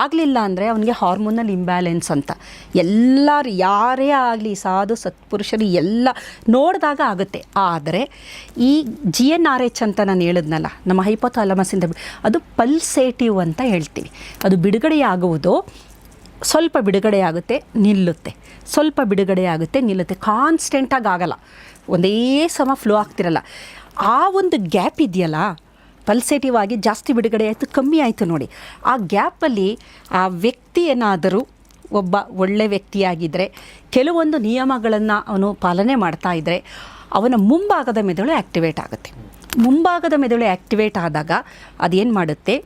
ಆಗಲಿಲ್ಲ ಅಂದರೆ ಅವನಿಗೆ ಹಾರ್ಮೋನಲ್ ಇಂಬ್ಯಾಲೆನ್ಸ್ ಅಂತ ಎಲ್ಲರೂ ಯಾರೇ ಆಗಲಿ ಸಾಧು ಸತ್ಪುರುಷರು ಎಲ್ಲ ನೋಡಿದಾಗ ಆಗುತ್ತೆ. ಆದರೆ ಈ GnRH ಅಂತ ನಾನು ಹೇಳಿದ್ನಲ್ಲ, ನಮ್ಮ ಹೈಪೋಥಾಲಮಸ್ಸಿಂದ ಅದು ಪಲ್ಸೇಟಿವ್ ಅಂತ ಹೇಳ್ತೀವಿ. ಅದು ಬಿಡುಗಡೆಯಾಗುವುದು, ಸ್ವಲ್ಪ ಬಿಡುಗಡೆ ಆಗುತ್ತೆ ನಿಲ್ಲುತ್ತೆ, ಸ್ವಲ್ಪ ಬಿಡುಗಡೆ ಆಗುತ್ತೆ ನಿಲ್ಲುತ್ತೆ, ಕಾನ್ಸ್ಟೆಂಟಾಗಿ ಆಗಲ್ಲ, ಒಂದೇ ಸಮ ಫ್ಲೋ ಆಗ್ತಿರಲ್ಲ. ಆ ಒಂದು ಗ್ಯಾಪ್ ಇದೆಯಲ್ಲ, ಪಲ್ಸೇಟಿವ್ ಆಗಿ ಜಾಸ್ತಿ ಬಿಡುಗಡೆ ಆಯಿತು ಕಮ್ಮಿ ಆಯಿತು ನೋಡಿ, ಆ ಗ್ಯಾಪಲ್ಲಿ ಆ ವ್ಯಕ್ತಿ ಏನಾದರೂ ಒಬ್ಬ ಒಳ್ಳೆ ವ್ಯಕ್ತಿಯಾಗಿದ್ದರೆ, ಕೆಲವೊಂದು ನಿಯಮಗಳನ್ನು ಅವನು ಪಾಲನೆ ಮಾಡ್ತಾ ಇದ್ದರೆ ಅವನ ಮುಂಭಾಗದ ಮೆದುಳು ಆ್ಯಕ್ಟಿವೇಟ್ ಆಗುತ್ತೆ. ಮುಂಭಾಗದ ಮೆದುಳು ಆ್ಯಕ್ಟಿವೇಟ್ ಆದಾಗ ಅದೇನು ಮಾಡುತ್ತೆ,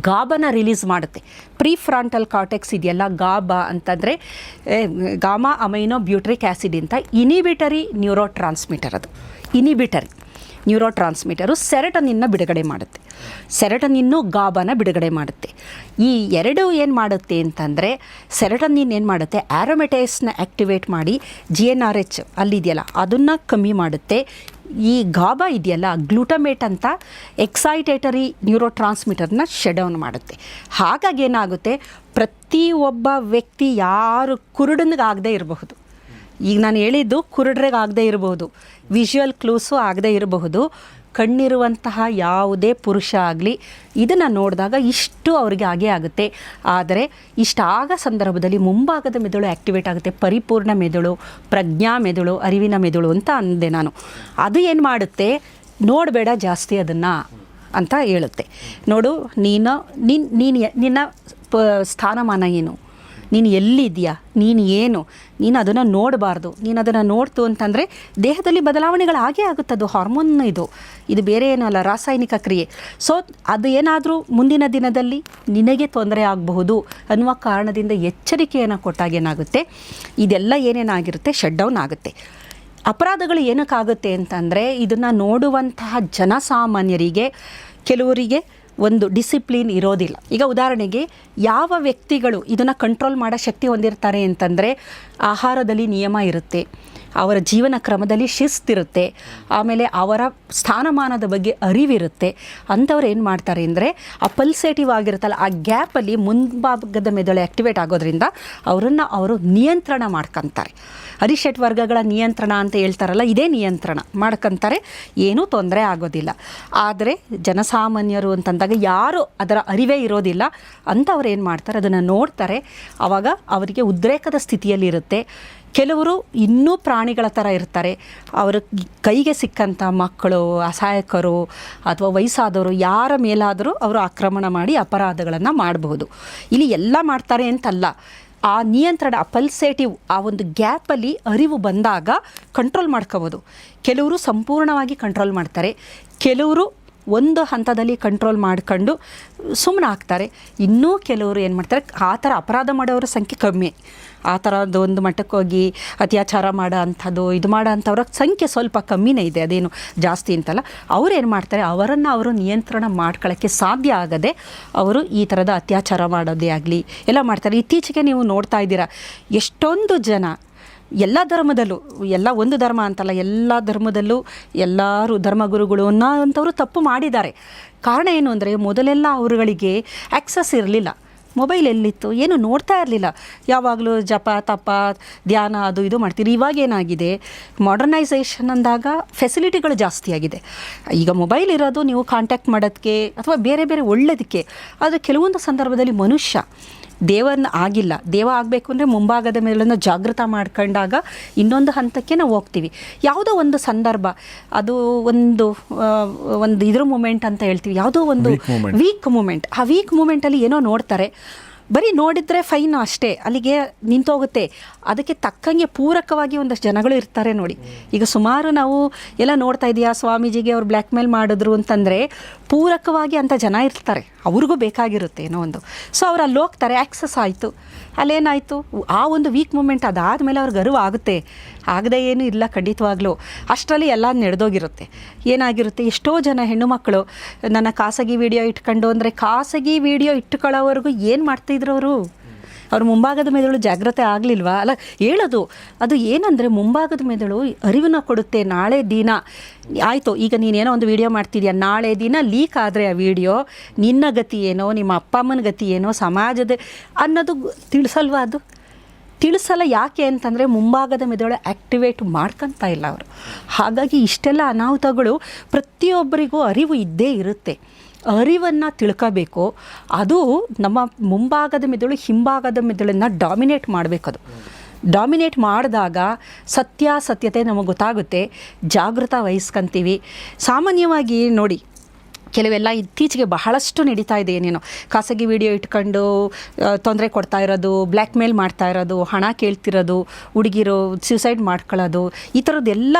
ಗಾಬನ ರಿಲೀಸ್ ಮಾಡುತ್ತೆ. ಪ್ರೀಫ್ರಾಂಟಲ್ ಕಾರ್ಟೆಕ್ಸ್ ಇದೆಯಲ್ಲ, ಗಾಬಾ ಅಂತಂದರೆ ಗಾಮಾ ಅಮೈನೋ ಬ್ಯೂಟ್ರಿಕ್ ಆ್ಯಸಿಡ್ ಅಂತ ಇನಿಬಿಟರಿ ನ್ಯೂರೋ ಟ್ರಾನ್ಸ್ಮಿಟರ್. ಅದು ಇನಿಬಿಟರಿ ನ್ಯೂರೋ ಟ್ರಾನ್ಸ್ಮಿಟರು ಸೆರೆಟನಿನ್ನ ಬಿಡುಗಡೆ ಮಾಡುತ್ತೆ. ಸೆರೆಟನಿನ್ನು ಗಾಬಾನ ಬಿಡುಗಡೆ ಮಾಡುತ್ತೆ. ಈ ಎರಡು ಏನು ಮಾಡುತ್ತೆ ಅಂತಂದರೆ, ಸೆರೆಟನಿನ್ ಏನು ಮಾಡುತ್ತೆ, ಆ್ಯರೋಮೆಟೇಸ್ನ ಆ್ಯಕ್ಟಿವೇಟ್ ಮಾಡಿ GnRH ಅಲ್ಲಿದೆಯಲ್ಲ ಅದನ್ನು ಕಮ್ಮಿ ಮಾಡುತ್ತೆ. ಈ ಗಾಬಾ ಇದೆಯಲ್ಲ, ಗ್ಲೂಟಮೇಟ್ ಅಂತ ಎಕ್ಸೈಟೇಟರಿ ನ್ಯೂರೋ ಟ್ರಾನ್ಸ್ಮಿಟರ್ನ ಶಟ್ ಡೌನ್ ಮಾಡುತ್ತೆ. ಹಾಗಾಗಿ ಏನಾಗುತ್ತೆ, ಪ್ರತಿಯೊಬ್ಬ ವ್ಯಕ್ತಿ ಯಾರು ಕುರುಡನಿಗಾಗದೇ ಇರಬಹುದು, ಈಗ ನಾನು ಹೇಳಿದ್ದು ಕುರುಡ್ರಿಗಾಗದೇ ಇರಬಹುದು, ವಿಜುವಲ್ ಕ್ಲೂಸು ಆಗದೇ ಇರಬಹುದು, ಕಣ್ಣಿರುವಂತಹ ಯಾವುದೇ ಪುರುಷ ಆಗಲಿ ಇದನ್ನು ನೋಡಿದಾಗ ಇಷ್ಟು ಅವ್ರಿಗೆ ಆಗೇ ಆಗುತ್ತೆ. ಆದರೆ ಇಷ್ಟಾಗ ಸಂದರ್ಭದಲ್ಲಿ ಮುಂಭಾಗದ ಮೆದುಳು ಆ್ಯಕ್ಟಿವೇಟ್ ಆಗುತ್ತೆ. ಪರಿಪೂರ್ಣ ಮೆದುಳು, ಪ್ರಜ್ಞಾ ಮೆದುಳು, ಅರಿವಿನ ಮೆದುಳು ಅಂತ ಅಂದೆ ನಾನು. ಅದು ಏನು ಮಾಡುತ್ತೆ, ನೋಡಬೇಡ ಜಾಸ್ತಿ ಅದನ್ನು ಅಂತ ಹೇಳುತ್ತೆ. ನೋಡು, ನಿನ್ನ ಸ್ಥಾನಮಾನ ಏನು, ನೀನು ಎಲ್ಲಿದೆಯಾ, ನೀನು ಏನು, ನೀನು ಅದನ್ನು ನೋಡಬಾರ್ದು. ನೀನು ಅದನ್ನು ನೋಡ್ತು ಅಂತಂದರೆ ದೇಹದಲ್ಲಿ ಬದಲಾವಣೆಗಳು ಆಗೇ ಆಗುತ್ತೆ. ಅದು ಹಾರ್ಮೋನ್, ಇದು ಬೇರೆ ಏನಲ್ಲ, ರಾಸಾಯನಿಕ ಕ್ರಿಯೆ. ಸೊ ಅದು ಏನಾದರೂ ಮುಂದಿನ ದಿನದಲ್ಲಿ ನಿನಗೆ ತೊಂದರೆ ಆಗಬಹುದು ಅನ್ನುವ ಕಾರಣದಿಂದ ಎಚ್ಚರಿಕೆಯನ್ನು ಕೊಟ್ಟಾಗ ಏನಾಗುತ್ತೆ, ಇದೆಲ್ಲ ಏನೇನಾಗಿರುತ್ತೆ, ಶಟ್ ಡೌನ್ ಆಗುತ್ತೆ. ಅಪರಾಧಗಳು ಏನಕ್ಕಾಗುತ್ತೆ ಅಂತಂದರೆ, ಇದನ್ನು ನೋಡುವಂತಹ ಜನಸಾಮಾನ್ಯರಿಗೆ ಕೆಲವರಿಗೆ ಒಂದು ಡಿಸಿಪ್ಲಿನ್ ಇರೋದಿಲ್ಲ. ಈಗ ಉದಾಹರಣೆಗೆ, ಯಾವ ವ್ಯಕ್ತಿಗಳು ಇದನ್ನು ಕಂಟ್ರೋಲ್ ಮಾಡೋ ಶಕ್ತಿ ಹೊಂದಿರ್ತಾರೆ ಅಂತಂದರೆ, ಆಹಾರದಲ್ಲಿ ನಿಯಮ ಇರುತ್ತೆ, ಅವರ ಜೀವನ ಕ್ರಮದಲ್ಲಿ ಶಿಸ್ತಿರುತ್ತೆ, ಆಮೇಲೆ ಅವರ ಸ್ಥಾನಮಾನದ ಬಗ್ಗೆ ಅರಿವಿರುತ್ತೆ. ಅಂಥವ್ರು ಏನು ಮಾಡ್ತಾರೆ ಅಂದರೆ, ಆ ಪಲ್ಸೇಟಿವ್ ಆಗಿರುತ್ತಲ್ಲ ಆ ಗ್ಯಾಪಲ್ಲಿ ಮುಂಭಾಗದ ಮೆದುಳು ಆ್ಯಕ್ಟಿವೇಟ್ ಆಗೋದ್ರಿಂದ ಅವರು ನಿಯಂತ್ರಣ ಮಾಡ್ಕೊತಾರೆ. ಅರಿಷಟ್ ವರ್ಗಗಳ ನಿಯಂತ್ರಣ ಅಂತ ಹೇಳ್ತಾರಲ್ಲ, ಇದೇ ನಿಯಂತ್ರಣ ಮಾಡ್ಕೊತಾರೆ, ಏನೂ ತೊಂದರೆ ಆಗೋದಿಲ್ಲ. ಆದರೆ ಜನಸಾಮಾನ್ಯರು ಅಂತಂದಾಗ ಯಾರು ಅದರ ಅರಿವೇ ಇರೋದಿಲ್ಲ ಅಂಥವ್ರು ಏನು ಮಾಡ್ತಾರೆ, ಅದನ್ನು ನೋಡ್ತಾರೆ, ಆವಾಗ ಅವರಿಗೆ ಉದ್ರೇಕದ ಸ್ಥಿತಿಯಲ್ಲಿರುತ್ತೆ. ಕೆಲವರು ಇನ್ನೂ ಪ್ರಾಣಿಗಳ ಥರ ಇರ್ತಾರೆ. ಅವರ ಕೈಗೆ ಸಿಕ್ಕಂಥ ಮಕ್ಕಳು, ಅಸಹಾಯಕರು ಅಥವಾ ವಯಸ್ಸಾದವರು ಯಾರ ಮೇಲಾದರೂ ಅವರು ಆಕ್ರಮಣ ಮಾಡಿ ಅಪರಾಧಗಳನ್ನು ಮಾಡಬಹುದು. ಇಲ್ಲಿ ಎಲ್ಲ ಮಾಡ್ತಾರೆ ಅಂತಲ್ಲ, ಆ ನಿಯಂತ್ರಣ, ಆ ಪಲ್ಸೇಟಿವ್, ಆ ಒಂದು ಗ್ಯಾಪಲ್ಲಿ ಅರಿವು ಬಂದಾಗ ಕಂಟ್ರೋಲ್ ಮಾಡ್ಕೋಬೋದು. ಕೆಲವರು ಸಂಪೂರ್ಣವಾಗಿ ಕಂಟ್ರೋಲ್ ಮಾಡ್ತಾರೆ, ಕೆಲವರು ಒಂದು ಹಂತದಲ್ಲಿ ಕಂಟ್ರೋಲ್ ಮಾಡ್ಕೊಂಡು ಸುಮ್ಮನೆ ಆಗ್ತಾರೆ. ಇನ್ನೂ ಕೆಲವರು ಏನು ಮಾಡ್ತಾರೆ, ಆ ಥರ ಅಪರಾಧ ಮಾಡೋರ ಸಂಖ್ಯೆ ಕಮ್ಮಿ. ಆ ಥರದ್ದು ಒಂದು ಮಟ್ಟಕ್ಕೆ ಹೋಗಿ ಅತ್ಯಾಚಾರ ಮಾಡೋ ಅಂಥದ್ದು, ಇದು ಮಾಡೋ ಅಂಥವ್ರ ಸಂಖ್ಯೆ ಸ್ವಲ್ಪ ಕಮ್ಮಿನೇ ಇದೆ, ಅದೇನು ಜಾಸ್ತಿ ಅಂತಲ್ಲ. ಅವ್ರು ಏನು ಮಾಡ್ತಾರೆ, ಅವರು ನಿಯಂತ್ರಣ ಮಾಡ್ಕೊಳ್ಳೋಕ್ಕೆ ಸಾಧ್ಯ ಆಗದೆ ಅವರು ಈ ಥರದ ಅತ್ಯಾಚಾರ ಮಾಡೋದೇ ಆಗಲಿ ಎಲ್ಲ ಮಾಡ್ತಾರೆ. ಇತ್ತೀಚೆಗೆ ನೀವು ನೋಡ್ತಾ ಇದ್ದೀರಾ, ಎಷ್ಟೊಂದು ಜನ ಎಲ್ಲ ಧರ್ಮದಲ್ಲೂ, ಎಲ್ಲ ಒಂದು ಧರ್ಮ ಅಂತಲ್ಲ, ಎಲ್ಲ ಧರ್ಮದಲ್ಲೂ ಎಲ್ಲರೂ ಧರ್ಮಗುರುಗಳು ಅನ್ನೋಂಥವ್ರು ತಪ್ಪು ಮಾಡಿದ್ದಾರೆ. ಕಾರಣ ಏನು ಅಂದರೆ, ಮೊದಲೆಲ್ಲ ಅವರುಗಳಿಗೆ ಆ್ಯಕ್ಸಸ್ ಇರಲಿಲ್ಲ. ಮೊಬೈಲ್ ಎಲ್ಲಿತ್ತು, ಏನು ನೋಡ್ತಾ ಇರಲಿಲ್ಲ. ಯಾವಾಗಲೂ ಜಪ ತಪ ಧ್ಯಾನ ಅದು ಇದು ಮಾಡ್ತೀರಿ. ಇವಾಗ ಏನಾಗಿದೆ, ಮಾಡರ್ನೈಸೇಷನ್ ಅಂದಾಗ ಫೆಸಿಲಿಟಿಗಳು ಜಾಸ್ತಿ ಆಗಿದೆ. ಈಗ ಮೊಬೈಲ್ ಇರೋದು ನೀವು ಕಾಂಟ್ಯಾಕ್ಟ್ ಮಾಡೋದಕ್ಕೆ ಅಥವಾ ಬೇರೆ ಬೇರೆ ಒಳ್ಳೆಯದಕ್ಕೆ. ಆದರೆ ಕೆಲವೊಂದು ಸಂದರ್ಭದಲ್ಲಿ ಮನುಷ್ಯ ದೇವರನ್ನ ಆಗಿಲ್ಲ, ದೇವ ಆಗಬೇಕು ಅಂದರೆ ಮುಂಭಾಗದ ಮೇಲನ್ನು ಜಾಗೃತ ಮಾಡ್ಕೊಂಡಾಗ ಇನ್ನೊಂದು ಹಂತಕ್ಕೆ ನಾವು ಹೋಗ್ತೀವಿ. ಯಾವುದೋ ಒಂದು ಸಂದರ್ಭ, ಅದು ಒಂದು ಇದ್ರ ಮೂಮೆಂಟ್ ಅಂತ ಹೇಳ್ತೀವಿ, ಯಾವುದೋ ಒಂದು ವೀಕ್ ಮೂಮೆಂಟ್. ಆ ವೀಕ್ ಮೂಮೆಂಟಲ್ಲಿ ಏನೋ ನೋಡ್ತಾರೆ, ಬರೀ ನೋಡಿದರೆ ಫೈನ್ ಅಷ್ಟೇ, ಅಲ್ಲಿಗೆ ನಿಂತೋಗುತ್ತೆ. ಅದಕ್ಕೆ ತಕ್ಕಂಗೆ ಪೂರಕವಾಗಿ ಒಂದಷ್ಟು ಜನಗಳು ಇರ್ತಾರೆ ನೋಡಿ. ಈಗ ಸುಮಾರು ನಾವು ಎಲ್ಲ ನೋಡ್ತಾ ಇದೆಯಾ, ಸ್ವಾಮೀಜಿಗೆ ಅವ್ರು ಬ್ಲ್ಯಾಕ್ ಮೇಲ್ ಮಾಡಿದ್ರು ಅಂತಂದರೆ ಪೂರಕವಾಗಿ ಅಂಥ ಜನ ಇರ್ತಾರೆ, ಅವ್ರಿಗೂ ಬೇಕಾಗಿರುತ್ತೆ ಏನೋ ಒಂದು. ಸೊ ಅವ್ರು ಅಲ್ಲಿ ಹೋಗ್ತಾರೆ, ಆ್ಯಕ್ಸಸ್ ಆಯಿತು, ಅಲ್ಲೇನಾಯಿತು, ಆ ಒಂದು ವೀಕ್ ಮೂಮೆಂಟ್ ಅದಾದಮೇಲೆ ಅವ್ರಿಗೆ ಅರಿವು ಆಗುತ್ತೆ. ಆಗದೆ ಏನು ಇಲ್ಲ ಖಂಡಿತವಾಗ್ಲೂ. ಅಷ್ಟರಲ್ಲಿ ಎಲ್ಲ ನಡೆದೋಗಿರುತ್ತೆ. ಏನಾಗಿರುತ್ತೆ, ಎಷ್ಟೋ ಜನ ಹೆಣ್ಣು ಮಕ್ಕಳು ನನ್ನ ಖಾಸಗಿ ವಿಡಿಯೋ ಇಟ್ಕೊಂಡು ಅಂದರೆ ಖಾಸಗಿ ವಿಡಿಯೋ ಇಟ್ಕೊಳ್ಳೋವರೆಗೂ ಏನು ಮಾಡ್ತಿದ್ರು ಅವರು? ಅವ್ರ ಮುಂಭಾಗದ ಮೆದುಳು ಜಾಗ್ರತೆ ಆಗಲಿಲ್ವಾ? ಅಲ್ಲ ಹೇಳೋದು ಅದು ಏನಂದರೆ, ಮುಂಭಾಗದ ಮೆದುಳು ಅರಿವನ್ನ ಕೊಡುತ್ತೆ. ನಾಳೆ ದಿನ ಆಯಿತು, ಈಗ ನೀನೇನೋ ಒಂದು ವಿಡಿಯೋ ಮಾಡ್ತಿದ್ಯಾ, ನಾಳೆ ದಿನ ಲೀಕ್ ಆದರೆ ಆ ವಿಡಿಯೋ ನಿನ್ನ ಗತಿ ಏನೋ, ನಿಮ್ಮ ಅಪ್ಪ ಅಮ್ಮನ ಗತಿ ಏನೋ, ಸಮಾಜದ ಅನ್ನೋದು ತಿಳಿಸಲ್ವಾ? ಅದು ತಿಳಿಸಲ್ಲ. ಯಾಕೆ ಅಂತಂದರೆ ಮುಂಭಾಗದ ಮೆದುಳು ಆ್ಯಕ್ಟಿವೇಟ್ ಮಾಡ್ಕೊತಾ ಇಲ್ಲ ಅವರು. ಹಾಗಾಗಿ ಇಷ್ಟೆಲ್ಲ ಅನಾಹುತಗಳು ಪ್ರತಿಯೊಬ್ಬರಿಗೂ ಅರಿವು ಇದ್ದೇ ಇರುತ್ತೆ. ಅರಿವನ್ನು ತಿಳ್ಕೋಬೇಕು. ಅದು ನಮ್ಮ ಮುಂಭಾಗದ ಮೆದುಳು ಹಿಂಭಾಗದ ಮೆದುಳನ್ನು ಡಾಮಿನೇಟ್ ಮಾಡಬೇಕು. ಅದು ಡಾಮಿನೇಟ್ ಮಾಡಿದಾಗ ಸತ್ಯಾಸತ್ಯತೆ ನಮಗೆ ಗೊತ್ತಾಗುತ್ತೆ, ಜಾಗೃತ ವಹಿಸ್ಕೊಂತೀವಿ. ಸಾಮಾನ್ಯವಾಗಿ ನೋಡಿ, ಕೆಲವೆಲ್ಲ ಇತ್ತೀಚೆಗೆ ಬಹಳಷ್ಟು ನಡೀತಾ ಇದೆ. ಏನೇನೋ ಖಾಸಗಿ ವಿಡಿಯೋ ಇಟ್ಕೊಂಡು ತೊಂದರೆ ಕೊಡ್ತಾ ಇರೋದು, ಬ್ಲ್ಯಾಕ್ ಮೇಲ್ ಮಾಡ್ತಾ ಇರೋದು, ಹಣ ಕೇಳ್ತಿರೋದು, ಹುಡುಗಿರು ಸ್ಯೂಸೈಡ್ ಮಾಡ್ಕೊಳ್ಳೋದು, ಈ ಥರದ್ದೆಲ್ಲ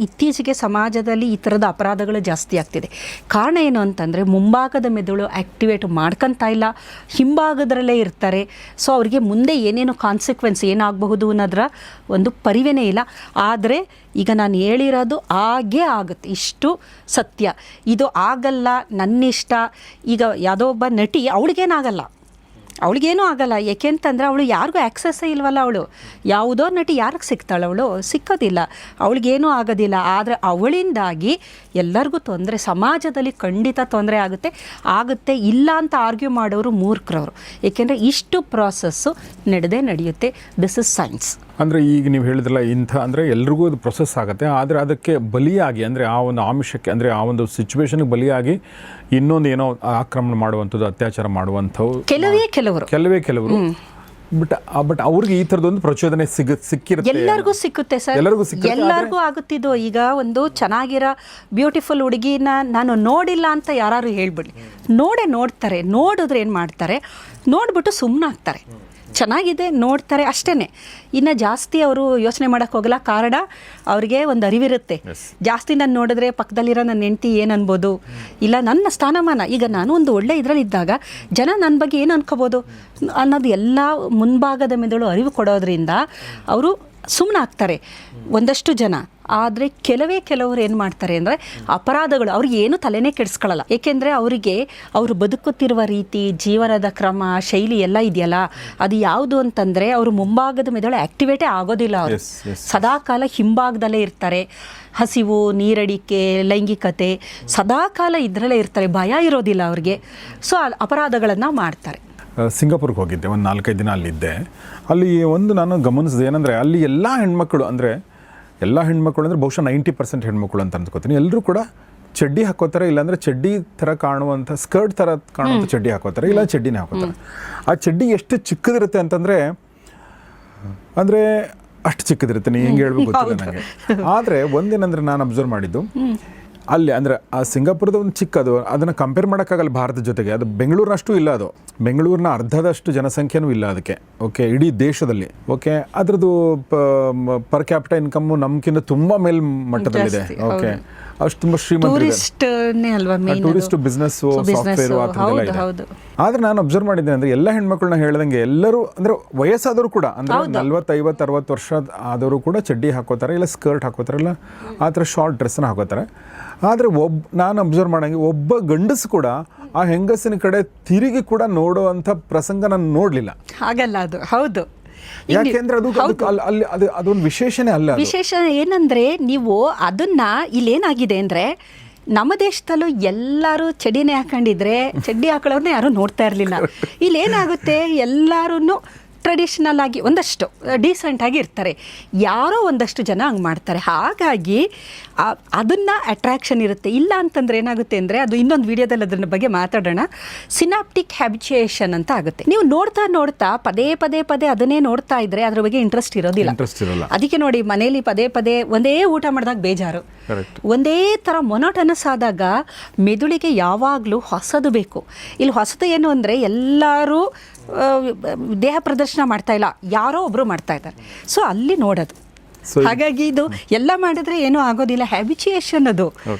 ಇತ್ತೀಚೆಗೆ ಸಮಾಜದಲ್ಲಿ ಈ ಥರದ ಅಪರಾಧಗಳು ಜಾಸ್ತಿ ಆಗ್ತಿದೆ. ಕಾರಣ ಏನು ಅಂತಂದರೆ, ಮುಂಭಾಗದ ಮೆದುಳು ಆ್ಯಕ್ಟಿವೇಟ್ ಮಾಡ್ಕೊತಾ ಇಲ್ಲ, ಹಿಂಭಾಗದರಲ್ಲೇ ಇರ್ತಾರೆ. ಸೊ ಅವರಿಗೆ ಮುಂದೆ ಏನೇನು ಕಾನ್ಸಿಕ್ವೆನ್ಸ್ ಏನಾಗಬಹುದು ಅನ್ನೋದರ ಒಂದು ಪರಿವೆನೇ ಇಲ್ಲ. ಆದರೆ ಈಗ ನಾನು ಹೇಳಿರೋದು ಆಗೇ ಆಗುತ್ತೆ, ಇಷ್ಟು ಸತ್ಯ. ಇದು ಆಗಲ್ಲ, ನನ್ನಿಷ್ಟ. ಈಗ ಯಾವುದೋ ಒಬ್ಬ ನಟಿ, ಅವಳಿಗೇನೂ ಆಗಲ್ಲ. ಏಕೆಂತಂದರೆ ಅವಳು ಯಾರಿಗೂ ಆ್ಯಕ್ಸಸ್ಸೇ ಇಲ್ವಲ್ಲ. ಅವಳು ಯಾವುದೋ ನಟಿ ಯಾರಿಗೆ ಸಿಗ್ತಾಳೆ? ಅವಳು ಸಿಕ್ಕೋದಿಲ್ಲ, ಅವಳಿಗೇನೂ ಆಗೋದಿಲ್ಲ. ಆದರೆ ಅವಳಿಂದಾಗಿ ಎಲ್ಲರಿಗೂ ತೊಂದರೆ, ಸಮಾಜದಲ್ಲಿ ಖಂಡಿತ ತೊಂದರೆ ಆಗುತ್ತೆ. ಇಲ್ಲ ಅಂತ ಆರ್ಗ್ಯೂ ಮಾಡೋರು ಮೂರ್ಖರವರು. ಏಕೆಂದರೆ ಇಷ್ಟು ಪ್ರಾಸೆಸ್ಸು ನಡೆಯುತ್ತೆ. This is science. ಅಂದರೆ ಈಗ ನೀವು ಹೇಳಿದ್ರಲ್ಲ, ಅಂದರೆ ಎಲ್ರಿಗೂ ಅದು ಪ್ರೊಸೆಸ್ ಆಗುತ್ತೆ. ಆದರೆ ಅದಕ್ಕೆ ಬಲಿಯಾಗಿ, ಅಂದರೆ ಆ ಒಂದು ಆಮಿಷಕ್ಕೆ, ಅಂದರೆ ಆ ಒಂದು ಸಿಚುವೇಶನ್ಗೆ ಬಲಿಯಾಗಿ ಇನ್ನೊಂದು ಏನೋ ಆಕ್ರಮಣ ಮಾಡುವಂಥದ್ದು, ಅತ್ಯಾಚಾರ ಮಾಡುವಂಥವು ಕೆಲವೇ ಕೆಲವರು. ಬಟ್ ಅವ್ರಿಗೆ ಈ ಥರದೊಂದು ಪ್ರಚೋದನೆ ಸಿಕ್ಕಿರುತ್ತೆ. ಎಲ್ಲರಿಗೂ ಸಿಕ್ಕುತ್ತೆ ಸರ್, ಎಲ್ಲರಿಗೂ ಆಗುತ್ತಿದ್ದು. ಈಗ ಒಂದು ಚೆನ್ನಾಗಿರೋ ಬ್ಯೂಟಿಫುಲ್ ಹುಡುಗಿನ ನಾನು ನೋಡಿಲ್ಲ ಅಂತ ಯಾರು ಹೇಳ್ಬಿಡಿ, ನೋಡ್ತಾರೆ. ನೋಡಿದ್ರೆ ಏನು ಮಾಡ್ತಾರೆ, ನೋಡ್ಬಿಟ್ಟು ಸುಮ್ಮನಾಗ್ತಾರೆ. ಚೆನ್ನಾಗಿದೆ ನೋಡ್ತಾರೆ ಅಷ್ಟೇ. ಇನ್ನು ಜಾಸ್ತಿ ಅವರು ಯೋಚನೆ ಮಾಡೋಕ್ಕೆ ಹೋಗಲ್ಲ. ಕಾರಣ ಅವ್ರಿಗೆ ಒಂದು ಅರಿವಿರುತ್ತೆ. ಜಾಸ್ತಿ ನಾನು ನೋಡಿದ್ರೆ ಪಕ್ಕದಲ್ಲಿರೋ ನನ್ನ ಹೆಂಡತಿ ಏನು ಅನ್ಬೋದು, ಇಲ್ಲ ನನ್ನ ಸ್ಥಾನಮಾನ. ಈಗ ನಾನು ಒಂದು ಒಳ್ಳೆ ಇದರಲ್ಲಿದ್ದಾಗ ಜನ ನನ್ನ ಬಗ್ಗೆ ಏನು ಅನ್ಕೋಬೋದು ಅನ್ನೋದು ಎಲ್ಲ ಮುಂಭಾಗದ ಮೆದುಳು ಅರಿವು ಕೊಡೋದ್ರಿಂದ ಅವರು ಸುಮ್ಮನಾಗ್ತಾರೆ ಒಂದಷ್ಟು ಜನ. ಆದರೆ ಕೆಲವರು ಏನು ಮಾಡ್ತಾರೆ ಅಂದರೆ, ಅಪರಾಧಗಳು ಅವ್ರಿಗೆ ಏನು ತಲೆನೇ ಕೆಡಿಸ್ಕೊಳ್ಳಲ್ಲ. ಏಕೆಂದರೆ ಅವರಿಗೆ ಅವರು ಬದುಕುತ್ತಿರುವ ರೀತಿ, ಜೀವನದ ಕ್ರಮ, ಶೈಲಿ ಎಲ್ಲ ಇದೆಯಲ್ಲ, ಅದು ಯಾವುದು ಅಂತಂದರೆ ಅವರು ಮುಂಭಾಗದ ಮೆದುಳು ಆ್ಯಕ್ಟಿವೇಟೇ ಆಗೋದಿಲ್ಲ. ಅವರು ಸದಾಕಾಲ ಹಿಂಭಾಗದಲ್ಲೇ ಇರ್ತಾರೆ. ಹಸಿವು, ನೀರಡಿಕೆ, ಲೈಂಗಿಕತೆ ಸದಾಕಾಲ ಇದರಲ್ಲೇ ಇರ್ತಾರೆ. ಭಯ ಇರೋದಿಲ್ಲ ಅವ್ರಿಗೆ. ಸೊ ಅಪರಾಧಗಳನ್ನು ಮಾಡ್ತಾರೆ. ಸಿಂಗಾಪುರ್ಗೆ ಹೋಗಿದ್ದೆ, ಒಂದು 4-5 ದಿನ ಅಲ್ಲಿದ್ದೆ. ಅಲ್ಲಿ ಒಂದು ನಾನು ಗಮನಿಸಿದೆ ಏನಂದರೆ, ಅಲ್ಲಿ ಎಲ್ಲ ಹೆಣ್ಮಕ್ಳು ಅಂದರೆ ಬಹುಶಃ 90% ಹೆಣ್ಮಕ್ಳು ಅಂತ ಅಂದ್ಕೋತೀನಿ, ಎಲ್ಲರೂ ಕೂಡ ಚಡ್ಡಿ ಹಾಕೋತಾರೆ. ಇಲ್ಲಾಂದರೆ ಚಡ್ಡಿ ಥರ ಕಾಣುವಂಥ, ಸ್ಕರ್ಟ್ ಥರ ಕಾಣುವಂಥ ಚಡ್ಡಿ ಹಾಕೋತಾರೆ, ಇಲ್ಲ ಚಡ್ಡಿನೇ ಹಾಕೋತಾರೆ. ಆ ಚಡ್ಡಿ ಎಷ್ಟು ಚಿಕ್ಕದಿರುತ್ತೆ ಅಂತಂದರೆ, ಅಂದರೆ ಅಷ್ಟು ಚಿಕ್ಕದಿರುತ್ತೆ. ನೀವು ಹೆಂಗೆ ಹೇಳ್ಬೇಕು ಗೊತ್ತಿಲ್ಲ ನನಗೆ. ಆದರೆ ಒಂದೇನಂದರೆ ನಾನು ಅಬ್ಸರ್ವ್ ಮಾಡಿದ್ದು, ಅಲ್ಲಿ ಅಂದರೆ ಆ ಸಿಂಗಾಪುರದ ಒಂದು ಚಿಕ್ಕದು, ಅದನ್ನು ಕಂಪೇರ್ ಮಾಡೋಕ್ಕಾಗಲ್ಲ ಭಾರತದ ಜೊತೆಗೆ. ಅದು ಬೆಂಗಳೂರಿನಷ್ಟು ಇಲ್ಲ, ಅದು ಬೆಂಗಳೂರಿನ ಅರ್ಧದಷ್ಟು ಜನಸಂಖ್ಯೆನೂ ಇಲ್ಲ ಅದಕ್ಕೆ. ಓಕೆ, ಇಡೀ ದೇಶದಲ್ಲಿ. ಓಕೆ, ಅದರದ್ದು ಪರ್ ಕ್ಯಾಪಿಟಲ್ ಇನ್ಕಮ್ಮು ನಮ್ಗಿಂತ ತುಂಬ ಮೇಲ್ಮಟ್ಟದಲ್ಲಿದೆ. ಓಕೆ, ಅಷ್ಟು ತುಂಬ ಟೂರಿಸ್ಟ್ ಬಿಸ್ನೆಸ್ ಸಾಫ್ಟ್ವೇರು ಆ ಥರದ್ದೆಲ್ಲ ಇದೆ. ಆದರೆ ನಾನು ಅಬ್ಸರ್ವ್ ಮಾಡಿದ್ದೇನೆ ಅಂದರೆ, ಎಲ್ಲ ಹೆಣ್ಮಕ್ಳನ್ನ ಹೇಳ್ದಂಗೆ ಎಲ್ಲರೂ ಅಂದರೆ ವಯಸ್ಸಾದವರು ಕೂಡ, ಅಂದರೆ 40, 50, 60 ವರ್ಷ ಆದವರು ಕೂಡ ಚಡ್ಡಿ ಹಾಕೋತಾರೆ, ಇಲ್ಲ ಸ್ಕರ್ಟ್ ಹಾಕೋತಾರೆ, ಇಲ್ಲ ಆ ಥರ ಶಾರ್ಟ್ ಡ್ರೆಸ್ನ ಹಾಕೋತಾರೆ. ಆದರೆ ನಾನು ಅಬ್ಸರ್ವ್ ಮಾಡಂಗೆ ಒಬ್ಬ ಗಂಡಸು ಕೂಡ ಆ ಹೆಂಗಸಿನ ಕಡೆ ತಿರುಗಿ ಕೂಡ ನೋಡುವಂಥ ಪ್ರಸಂಗ ನಾನು ನೋಡಲಿಲ್ಲ. ಹಾಗಲ್ಲ, ಅದು ಹೌದು. ಯಾಕೆಂದ್ರೆ ಅದೊಂದು ವಿಶೇಷನೇ ಅಲ್ಲ. ವಿಶೇಷ ಏನಂದ್ರೆ, ನೀವು ಅದನ್ನ ಇಲ್ಲೇನಾಗಿದೆ ಅಂದ್ರೆ, ನಮ್ಮ ದೇಶದಲ್ಲೂ ಎಲ್ಲರೂ ಚಡ್ಡಿನೇ ಹಾಕೊಂಡಿದ್ರೆ ಚಡ್ಡಿ ಹಾಕೊಳ್ಳೋರ್ನೇ ಯಾರೂ ನೋಡ್ತಾ ಇರಲಿಲ್ಲ. ಇಲ್ಲೇನಾಗುತ್ತೆ, ಎಲ್ಲರೂ ಟ್ರೆಡಿಷ್ನಲ್ ಆಗಿ ಒಂದಷ್ಟು ಡೀಸೆಂಟಾಗಿ ಇರ್ತಾರೆ, ಯಾರೋ ಒಂದಷ್ಟು ಜನ ಹಂಗೆ ಮಾಡ್ತಾರೆ. ಹಾಗಾಗಿ ಅದನ್ನು ಅಟ್ರಾಕ್ಷನ್ ಇರುತ್ತೆ. ಇಲ್ಲ ಅಂತಂದರೆ ಏನಾಗುತ್ತೆ ಅಂದರೆ, ಅದು ಇನ್ನೊಂದು ವಿಡಿಯೋದಲ್ಲಿ ಅದರ ಬಗ್ಗೆ ಮಾತಾಡೋಣ. ಸಿನಾಪ್ಟಿಕ್ ಹ್ಯಾಬಿಚುಯೇಷನ್ ಅಂತ ಆಗುತ್ತೆ. ನೀವು ನೋಡ್ತಾ ನೋಡ್ತಾ ಪದೇ ಪದೇ ಪದೇ ಅದನ್ನೇ ನೋಡ್ತಾ ಇದ್ದರೆ ಅದ್ರ ಬಗ್ಗೆ ಇಂಟ್ರೆಸ್ಟ್ ಇರೋದಿಲ್ಲ. ಅದಕ್ಕೆ ನೋಡಿ, ಮನೇಲಿ ಪದೇ ಪದೇ ಒಂದೇ ಊಟ ಮಾಡಿದಾಗ ಬೇಜಾರು, ಒಂದೇ ಥರ ಮೊನೋಟನಸ್ ಆದಾಗ ಮೆದುಳಿಗೆ ಯಾವಾಗಲೂ ಹೊಸದು ಬೇಕು. ಇಲ್ಲಿ ಹೊಸದು ಏನು ಅಂದರೆ, ಎಲ್ಲರೂ ದೇಹ ಪ್ರದರ್ಶನ ಮಾಡ್ತಾ ಇಲ್ಲ, ಯಾರೋ ಒಬ್ಬರು ಮಾಡ್ತಾ ಇದ್ದಾರೆ. ಸೊ ಅಲ್ಲಿ ನೋಡೋದು. ಹಾಗಾಗಿ ಇದು ಎಲ್ಲ ಮಾಡಿದ್ರೆ ಏನೂ ಆಗೋದಿಲ್ಲ. ಹ್ಯಾಬಿಚುಯೇಷನ್, ಅದು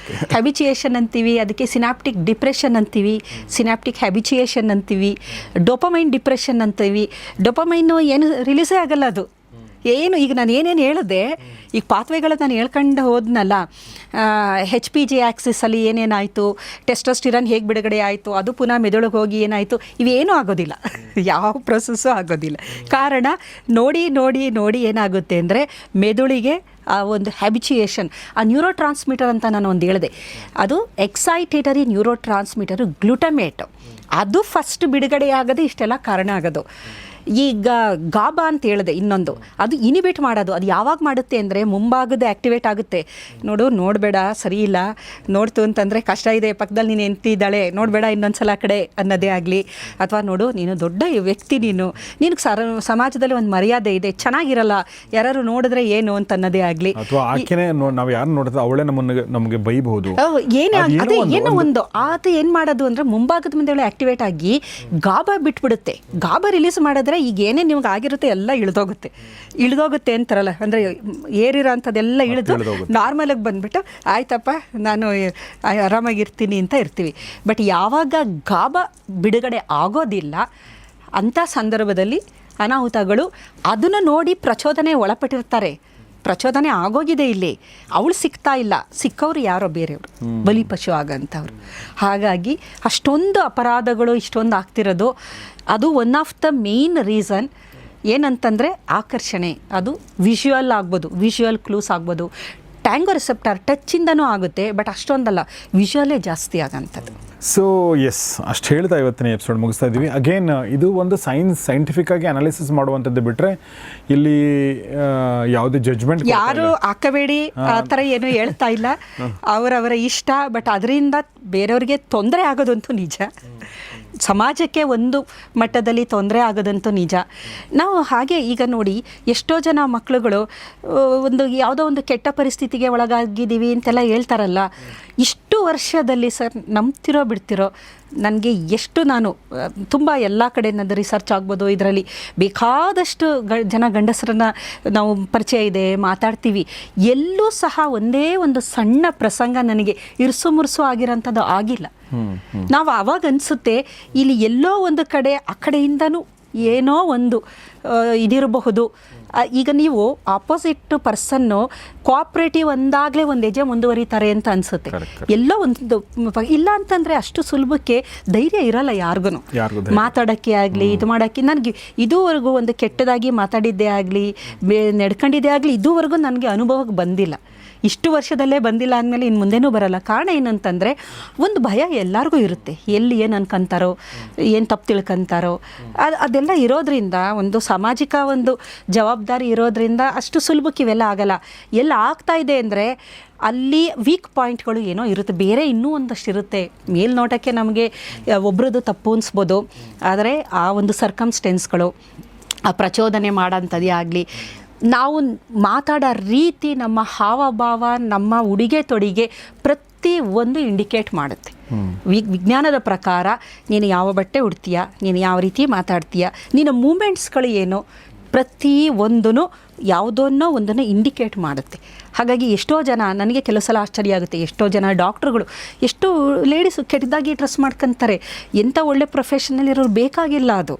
ಹ್ಯಾಬಿಚುಯೇಷನ್ ಅಂತೀವಿ, ಅದಕ್ಕೆ ಸಿನಾಪ್ಟಿಕ್ ಡಿಪ್ರೆಷನ್ ಅಂತೀವಿ, ಸಿನಾಪ್ಟಿಕ್ ಹ್ಯಾಬಿಚುಯೇಷನ್ ಅಂತೀವಿ, ಡೋಪಮೈನ್ ಡಿಪ್ರೆಷನ್ ಅಂತೀವಿ. ಡೋಪಮೈನು ಏನು ರಿಲೀಸೇ ಆಗಲ್ಲ. ಅದು ಏನು, ಈಗ ನಾನು ಏನೇನು ಹೇಳಿದೆ, ಈಗ ಪಾತ್ವೆಗಳು ನಾನು ಹೇಳ್ಕೊಂಡು ಹೋದ್ನಲ್ಲ, HPG ಆ್ಯಕ್ಸಿಸಲ್ಲಿ ಏನೇನಾಯಿತು, ಟೆಸ್ಟೋಸ್ಟಿರಾನ್ ಹೇಗೆ ಬಿಡುಗಡೆ ಆಯಿತು, ಅದು ಪುನಃ ಮೆದುಳಿಗೆ ಹೋಗಿ ಏನಾಯಿತು, ಇವೇನೂ ಆಗೋದಿಲ್ಲ, ಯಾವ ಪ್ರೊಸೆಸ್ಸು ಆಗೋದಿಲ್ಲ. ಕಾರಣ ನೋಡಿ ನೋಡಿ ನೋಡಿ ಏನಾಗುತ್ತೆ ಅಂದರೆ, ಮೆದುಳಿಗೆ ಆ ಒಂದು ಹ್ಯಾಬಿಚುಯೇಷನ್, ಆ ನ್ಯೂರೋ ಟ್ರಾನ್ಸ್ಮಿಟರ್ ಅಂತ ನಾನು ಒಂದು ಹೇಳಿದೆ, ಅದು ಎಕ್ಸೈಟೇಟರಿ ನ್ಯೂರೋ ಟ್ರಾನ್ಸ್ಮಿಟರು ಗ್ಲುಟಮೇಟ್, ಅದು ಫಸ್ಟ್ ಬಿಡುಗಡೆ ಆಗೋದು ಇಷ್ಟೆಲ್ಲ ಕಾರಣ ಆಗೋದು. ಈಗ ಗಾಬಾ ಅಂತ ಹೇಳಿದೆ ಇನ್ನೊಂದು, ಅದು ಇನಿಬೇಟ್ ಮಾಡೋದು. ಅದು ಯಾವಾಗ ಮಾಡುತ್ತೆ ಅಂದರೆ, ಮುಂಭಾಗದ ಆ್ಯಕ್ಟಿವೇಟ್ ಆಗುತ್ತೆ. ನೋಡಬೇಡ, ಸರಿ ಇಲ್ಲ, ನೋಡ್ತು ಅಂತಂದರೆ ಕಷ್ಟ ಇದೆ, ಪಕ್ಕದಲ್ಲಿ ನೀನು ಎಂತಿದ್ದಾಳೆ, ನೋಡಬೇಡ ಇನ್ನೊಂದು ಸಲ ಕಡೆ ಅನ್ನೋದೇ ಆಗಲಿ, ಅಥವಾ ನೋಡು ನೀನು ದೊಡ್ಡ ವ್ಯಕ್ತಿ, ನಿನಗೆ ಸಮಾಜದಲ್ಲಿ ಒಂದು ಮರ್ಯಾದೆ ಇದೆ, ಚೆನ್ನಾಗಿರಲ್ಲ, ಯಾರು ನೋಡಿದ್ರೆ ಏನು ಅಂತ ಅನ್ನೋದೇ ಆಗಲಿ, ನಾವು ಯಾರು ನೋಡಿದ್ರೆ ಅವಳೇ ನಮಗೆ ಬೈಬಹುದು, ಅದೇ ಏನೋ ಒಂದು ಆತ ಏನು ಮಾಡೋದು ಅಂದರೆ, ಮುಂಭಾಗದ ಮುಂದೆ ಆ್ಯಕ್ಟಿವೇಟ್ ಆಗಿ ಗಾಬಾ ಬಿಟ್ಬಿಡುತ್ತೆ. ಗಾಬಾ ರಿಲೀಸ್ ಮಾಡಿದ್ರೆ ಈಗ ಏನೇ ನಿಮ್ಗೆ ಆಗಿರುತ್ತೆ ಎಲ್ಲ ಇಳಿದೋಗುತ್ತೆ ಅಂತಾರಲ್ಲ, ಅಂದರೆ ಏರಿರೋ ಅಂಥದ್ದೆಲ್ಲ ಇಳಿದು ನಾರ್ಮಲಾಗಿ ಬಂದುಬಿಟ್ಟು ಆಯ್ತಪ್ಪ ನಾನು ಆರಾಮಾಗಿರ್ತೀನಿ ಅಂತ ಇರ್ತೀವಿ. ಬಟ್ ಯಾವಾಗ ಗಾಬಾ ಬಿಡುಗಡೆ ಆಗೋದಿಲ್ಲ ಅಂಥ ಸಂದರ್ಭದಲ್ಲಿ ಅನಾಹುತಗಳು, ಅದನ್ನು ನೋಡಿ ಪ್ರಚೋದನೆ ಒಳಪಟ್ಟಿರ್ತಾರೆ. ಪ್ರಚೋದನೆ ಆಗೋಗಿದೆ, ಇಲ್ಲಿ ಅವಳು ಸಿಗ್ತಾ ಇಲ್ಲ, ಸಿಕ್ಕವರು ಯಾರೋ ಬೇರೆಯವರು, ಬಲಿಪಶು ಆಗಂಥವ್ರು. ಹಾಗಾಗಿ ಅಷ್ಟೊಂದು ಅಪರಾಧಗಳು ಇಷ್ಟೊಂದು ಆಗ್ತಿರೋದು, ಅದು one of the main reason ಏನಂತಂದರೆ ಆಕರ್ಷಣೆ. ಅದು ವಿಷುವಲ್ ಆಗ್ಬೋದು, ವಿಷುವಲ್ ಕ್ಲೂಸ್ ಆಗ್ಬೋದು, ಟ್ಯಾಂಗೋ ರಿಸೆಪ್ಟರ್ ಟಚ್ಚಿಂದನೂ ಆಗುತ್ತೆ, ಬಟ್ ಅಷ್ಟೊಂದಲ್ಲ, ವಿಷುವಲ್ಲೇ ಜಾಸ್ತಿ ಆಗೋಂಥದ್ದು. ಸೊ ಎಸ್, ಅಷ್ಟು ಹೇಳ್ತಾ ಇವತ್ತಿನ ಎಪಿಸೋಡ್ ಮುಗಿಸ್ತಾ ಇದ್ದೀವಿ. ಅಗೇನ್ ಇದು ಒಂದು ಸೈಂಟಿಫಿಕ್ ಆಗಿ ಅನಾಲಿಸಿಸ್ ಮಾಡುವಂಥದ್ದು ಬಿಟ್ಟರೆ ಇಲ್ಲಿ ಯಾವುದೇ ಜಡ್ಜ್ಮೆಂಟ್ ಯಾರು ಹಾಕಬೇಡಿ ಆ ಥರ ಏನೂ ಹೇಳ್ತಾ ಇಲ್ಲ, ಅವರವರ ಇಷ್ಟ. ಬಟ್ ಅದರಿಂದ ಬೇರೆಯವ್ರಿಗೆ ತೊಂದರೆ ಆಗೋದಂತೂ ನಿಜ, ಸಮಾಜಕ್ಕೆ ಒಂದು ಮಟ್ಟದಲ್ಲಿ ತೊಂದರೆ ಆಗೋದಂತೂ ನಿಜ. ನಾವು ಹಾಗೆ ಈಗ ನೋಡಿ, ಎಷ್ಟೋ ಜನ ಮಕ್ಕಳುಗಳು ಒಂದು ಯಾವುದೋ ಒಂದು ಕೆಟ್ಟ ಪರಿಸ್ಥಿತಿಗೆ ಒಳಗಾಗಿದ್ದೀವಿ ಅಂತೆಲ್ಲ ಹೇಳ್ತಾರಲ್ಲ, ಇಷ್ಟು ವರ್ಷದಲ್ಲಿ ಸರ್ ನಂಬ್ತಿರೋ ಬಿಡ್ತಿರೋ, ನನಗೆ ಎಷ್ಟು ನಾನು ತುಂಬ ಎಲ್ಲ ಕಡೆ ನನ್ನದು ರಿಸರ್ಚ್ ಆಗ್ಬೋದು, ಇದರಲ್ಲಿ ಬೇಕಾದಷ್ಟು ಗಂಡಸರನ್ನು ನಾವು ಪರಿಚಯ ಇದೆ, ಮಾತಾಡ್ತೀವಿ, ಎಲ್ಲೂ ಸಹ ಒಂದೇ ಒಂದು ಸಣ್ಣ ಪ್ರಸಂಗ ನನಗೆ ಇರ್ಸು ಮುರ್ಸು ಆಗಿರೋಂಥದ್ದು ಆಗಿಲ್ಲ. ನಾವು ಆವಾಗ ಅನಿಸುತ್ತೆ, ಇಲ್ಲಿ ಎಲ್ಲೋ ಒಂದು ಕಡೆ ಆ ಕಡೆಯಿಂದನೂ ಏನೋ ಒಂದು ಇದಿರಬಹುದು. ಈಗ ನೀವು ಆಪೋಸಿಟ್ ಪರ್ಸನ್ನು ಕೋಆಪ್ರೇಟಿವ್ ಅಂದಾಗಲೇ ಒಂದು ಹೆಜ್ಜೆ ಮುಂದುವರಿತಾರೆ ಅಂತ ಅನಿಸುತ್ತೆ. ಎಲ್ಲೋ ಒಂದು ಇಲ್ಲ ಅಂತಂದರೆ ಅಷ್ಟು ಸುಲಭಕ್ಕೆ ಧೈರ್ಯ ಇರಲ್ಲ ಯಾರಿಗೂ ಮಾತಾಡೋಕ್ಕೆ ಆಗಲಿ, ಇದು ಮಾಡೋಕ್ಕೆ. ನನಗೆ ಇದುವರೆಗೂ ಒಂದು ಕೆಟ್ಟದಾಗಿ ಮಾತಾಡಿದ್ದೇ ಆಗಲಿ, ನಡ್ಕೊಂಡಿದ್ದೇ ಆಗಲಿ, ಇದುವರೆಗೂ ನನಗೆ ಅನುಭವಕ್ಕೆ ಬಂದಿಲ್ಲ. ಇಷ್ಟು ವರ್ಷದಲ್ಲೇ ಬಂದಿಲ್ಲ ಅಂದಮೇಲೆ ಇನ್ನು ಮುಂದೆನೂ ಬರಲ್ಲ. ಕಾರಣ ಏನಂತಂದರೆ, ಒಂದು ಭಯ ಎಲ್ಲರಿಗೂ ಇರುತ್ತೆ, ಎಲ್ಲಿ ಏನು ಅನ್ಕೊಂತಾರೋ, ಏನು ತಪ್ಪು ತಿಳ್ಕೊಂತಾರೋ, ಅದೆಲ್ಲ ಇರೋದ್ರಿಂದ, ಒಂದು ಸಾಮಾಜಿಕ ಒಂದು ಜವಾಬ್ದಾರಿ ಇರೋದ್ರಿಂದ ಅಷ್ಟು ಸುಲಭಕ್ಕೆ ಇವೆಲ್ಲ ಆಗಲ್ಲ. ಎಲ್ಲ ಆಗ್ತಾ ಇದೆ ಅಂದರೆ ಅಲ್ಲಿ ವೀಕ್ ಪಾಯಿಂಟ್ಗಳು ಏನೋ ಇರುತ್ತೆ, ಬೇರೆ ಇನ್ನೂ ಒಂದಷ್ಟು ಇರುತ್ತೆ. ಮೇಲ್ನೋಟಕ್ಕೆ ನಮಗೆ ಒಬ್ರದ್ದು ತಪ್ಪು ಅನಿಸ್ಬೋದು, ಆದರೆ ಆ ಒಂದು ಸರ್ಕಮ್ಸ್ಟೆನ್ಸ್ಗಳು, ಆ ಪ್ರಚೋದನೆ ಮಾಡೋಂಥದ್ದೇ ಆಗಲಿ, ನಾವು ಮಾತಾಡೋ ರೀತಿ, ನಮ್ಮ ಹಾವಭಾವ, ನಮ್ಮ ಉಡುಗೆ ತೊಡಿಗೆ ಪ್ರತಿ ಒಂದು ಇಂಡಿಕೇಟ್ ಮಾಡುತ್ತೆ. ವಿಜ್ಞಾನದ ಪ್ರಕಾರ ನೀನು ಯಾವ ಬಟ್ಟೆ ಉಡ್ತೀಯ, ನೀನು ಯಾವ ರೀತಿ ಮಾತಾಡ್ತೀಯ, ನಿನ್ನ ಮೂಮೆಂಟ್ಸ್ಗಳು ಏನು, ಪ್ರತಿ ಒಂದೂ ಯಾವುದನ್ನೋ ಒಂದನ್ನು ಇಂಡಿಕೇಟ್ ಮಾಡುತ್ತೆ. ಹಾಗಾಗಿ ಎಷ್ಟೋ ಜನ, ನನಗೆ ಕೆಲವು ಸಲ ಆಶ್ಚರ್ಯ ಆಗುತ್ತೆ, ಎಷ್ಟೋ ಜನ ಡಾಕ್ಟ್ರುಗಳು, ಎಷ್ಟೋ ಲೇಡೀಸು ಕೆಟ್ಟದಾಗಿ ಡ್ರೆಸ್ ಮಾಡ್ಕೊತಾರೆ, ಎಂಥ ಒಳ್ಳೆ ಪ್ರೊಫೆಷನಲ್ ಇರೋರು ಬೇಕಾಗಿಲ್ಲ ಅದು.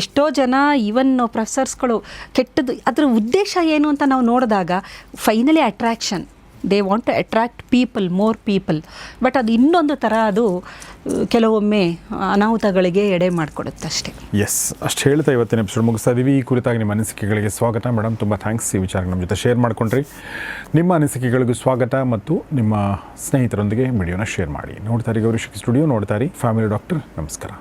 ಎಷ್ಟೋ ಜನ ಈವನ್ ಪ್ರೊಫೆಸರ್ಸ್ಗಳು ಕೆಟ್ಟದ್ದು, ಅದರ ಉದ್ದೇಶ ಏನು ಅಂತ ನಾವು ನೋಡಿದಾಗ finally attraction, they want to attract people, more people. But ಅದು ಇನ್ನೊಂದು ಥರ ಅದು ಕೆಲವೊಮ್ಮೆ ಅನಾಹುತಗಳಿಗೆ ಎಡೆ ಮಾಡಿಕೊಡುತ್ತೆ ಅಷ್ಟೇ. ಎಸ್, ಅಷ್ಟು ಹೇಳ್ತಾ ಇವತ್ತಿನ ಎಪಿಸೋಡ್ ಮುಗಿಸ್ತಾ ಇದ್ದೀವಿ. ಈ ಕುರಿತಾಗಿ ನಿಮ್ಮ ಅನಿಸಿಕೆಗಳಿಗೆ ಸ್ವಾಗತ ಮೇಡಮ್, ತುಂಬ ಥ್ಯಾಂಕ್ಸ್ ಈ ವಿಚಾರ ನಮ್ಮ ಜೊತೆ ಶೇರ್ ಮಾಡ್ಕೊಂಡ್ರಿ. ನಿಮ್ಮ ಅನಿಸಿಕೆಗಳಿಗೂ ಸ್ವಾಗತ ಮತ್ತು ನಿಮ್ಮ ಸ್ನೇಹಿತರೊಂದಿಗೆ ವಿಡಿಯೋನ ಶೇರ್ ಮಾಡಿ. ನೋಡ್ತಾರೆ ಗೌರಿ ಶಕ್ತಿ ಸ್ಟುಡಿಯೋ, ನೋಡ್ತಾರೆ ಫ್ಯಾಮಿಲಿ ಡಾಕ್ಟರ್. ನಮಸ್ಕಾರ.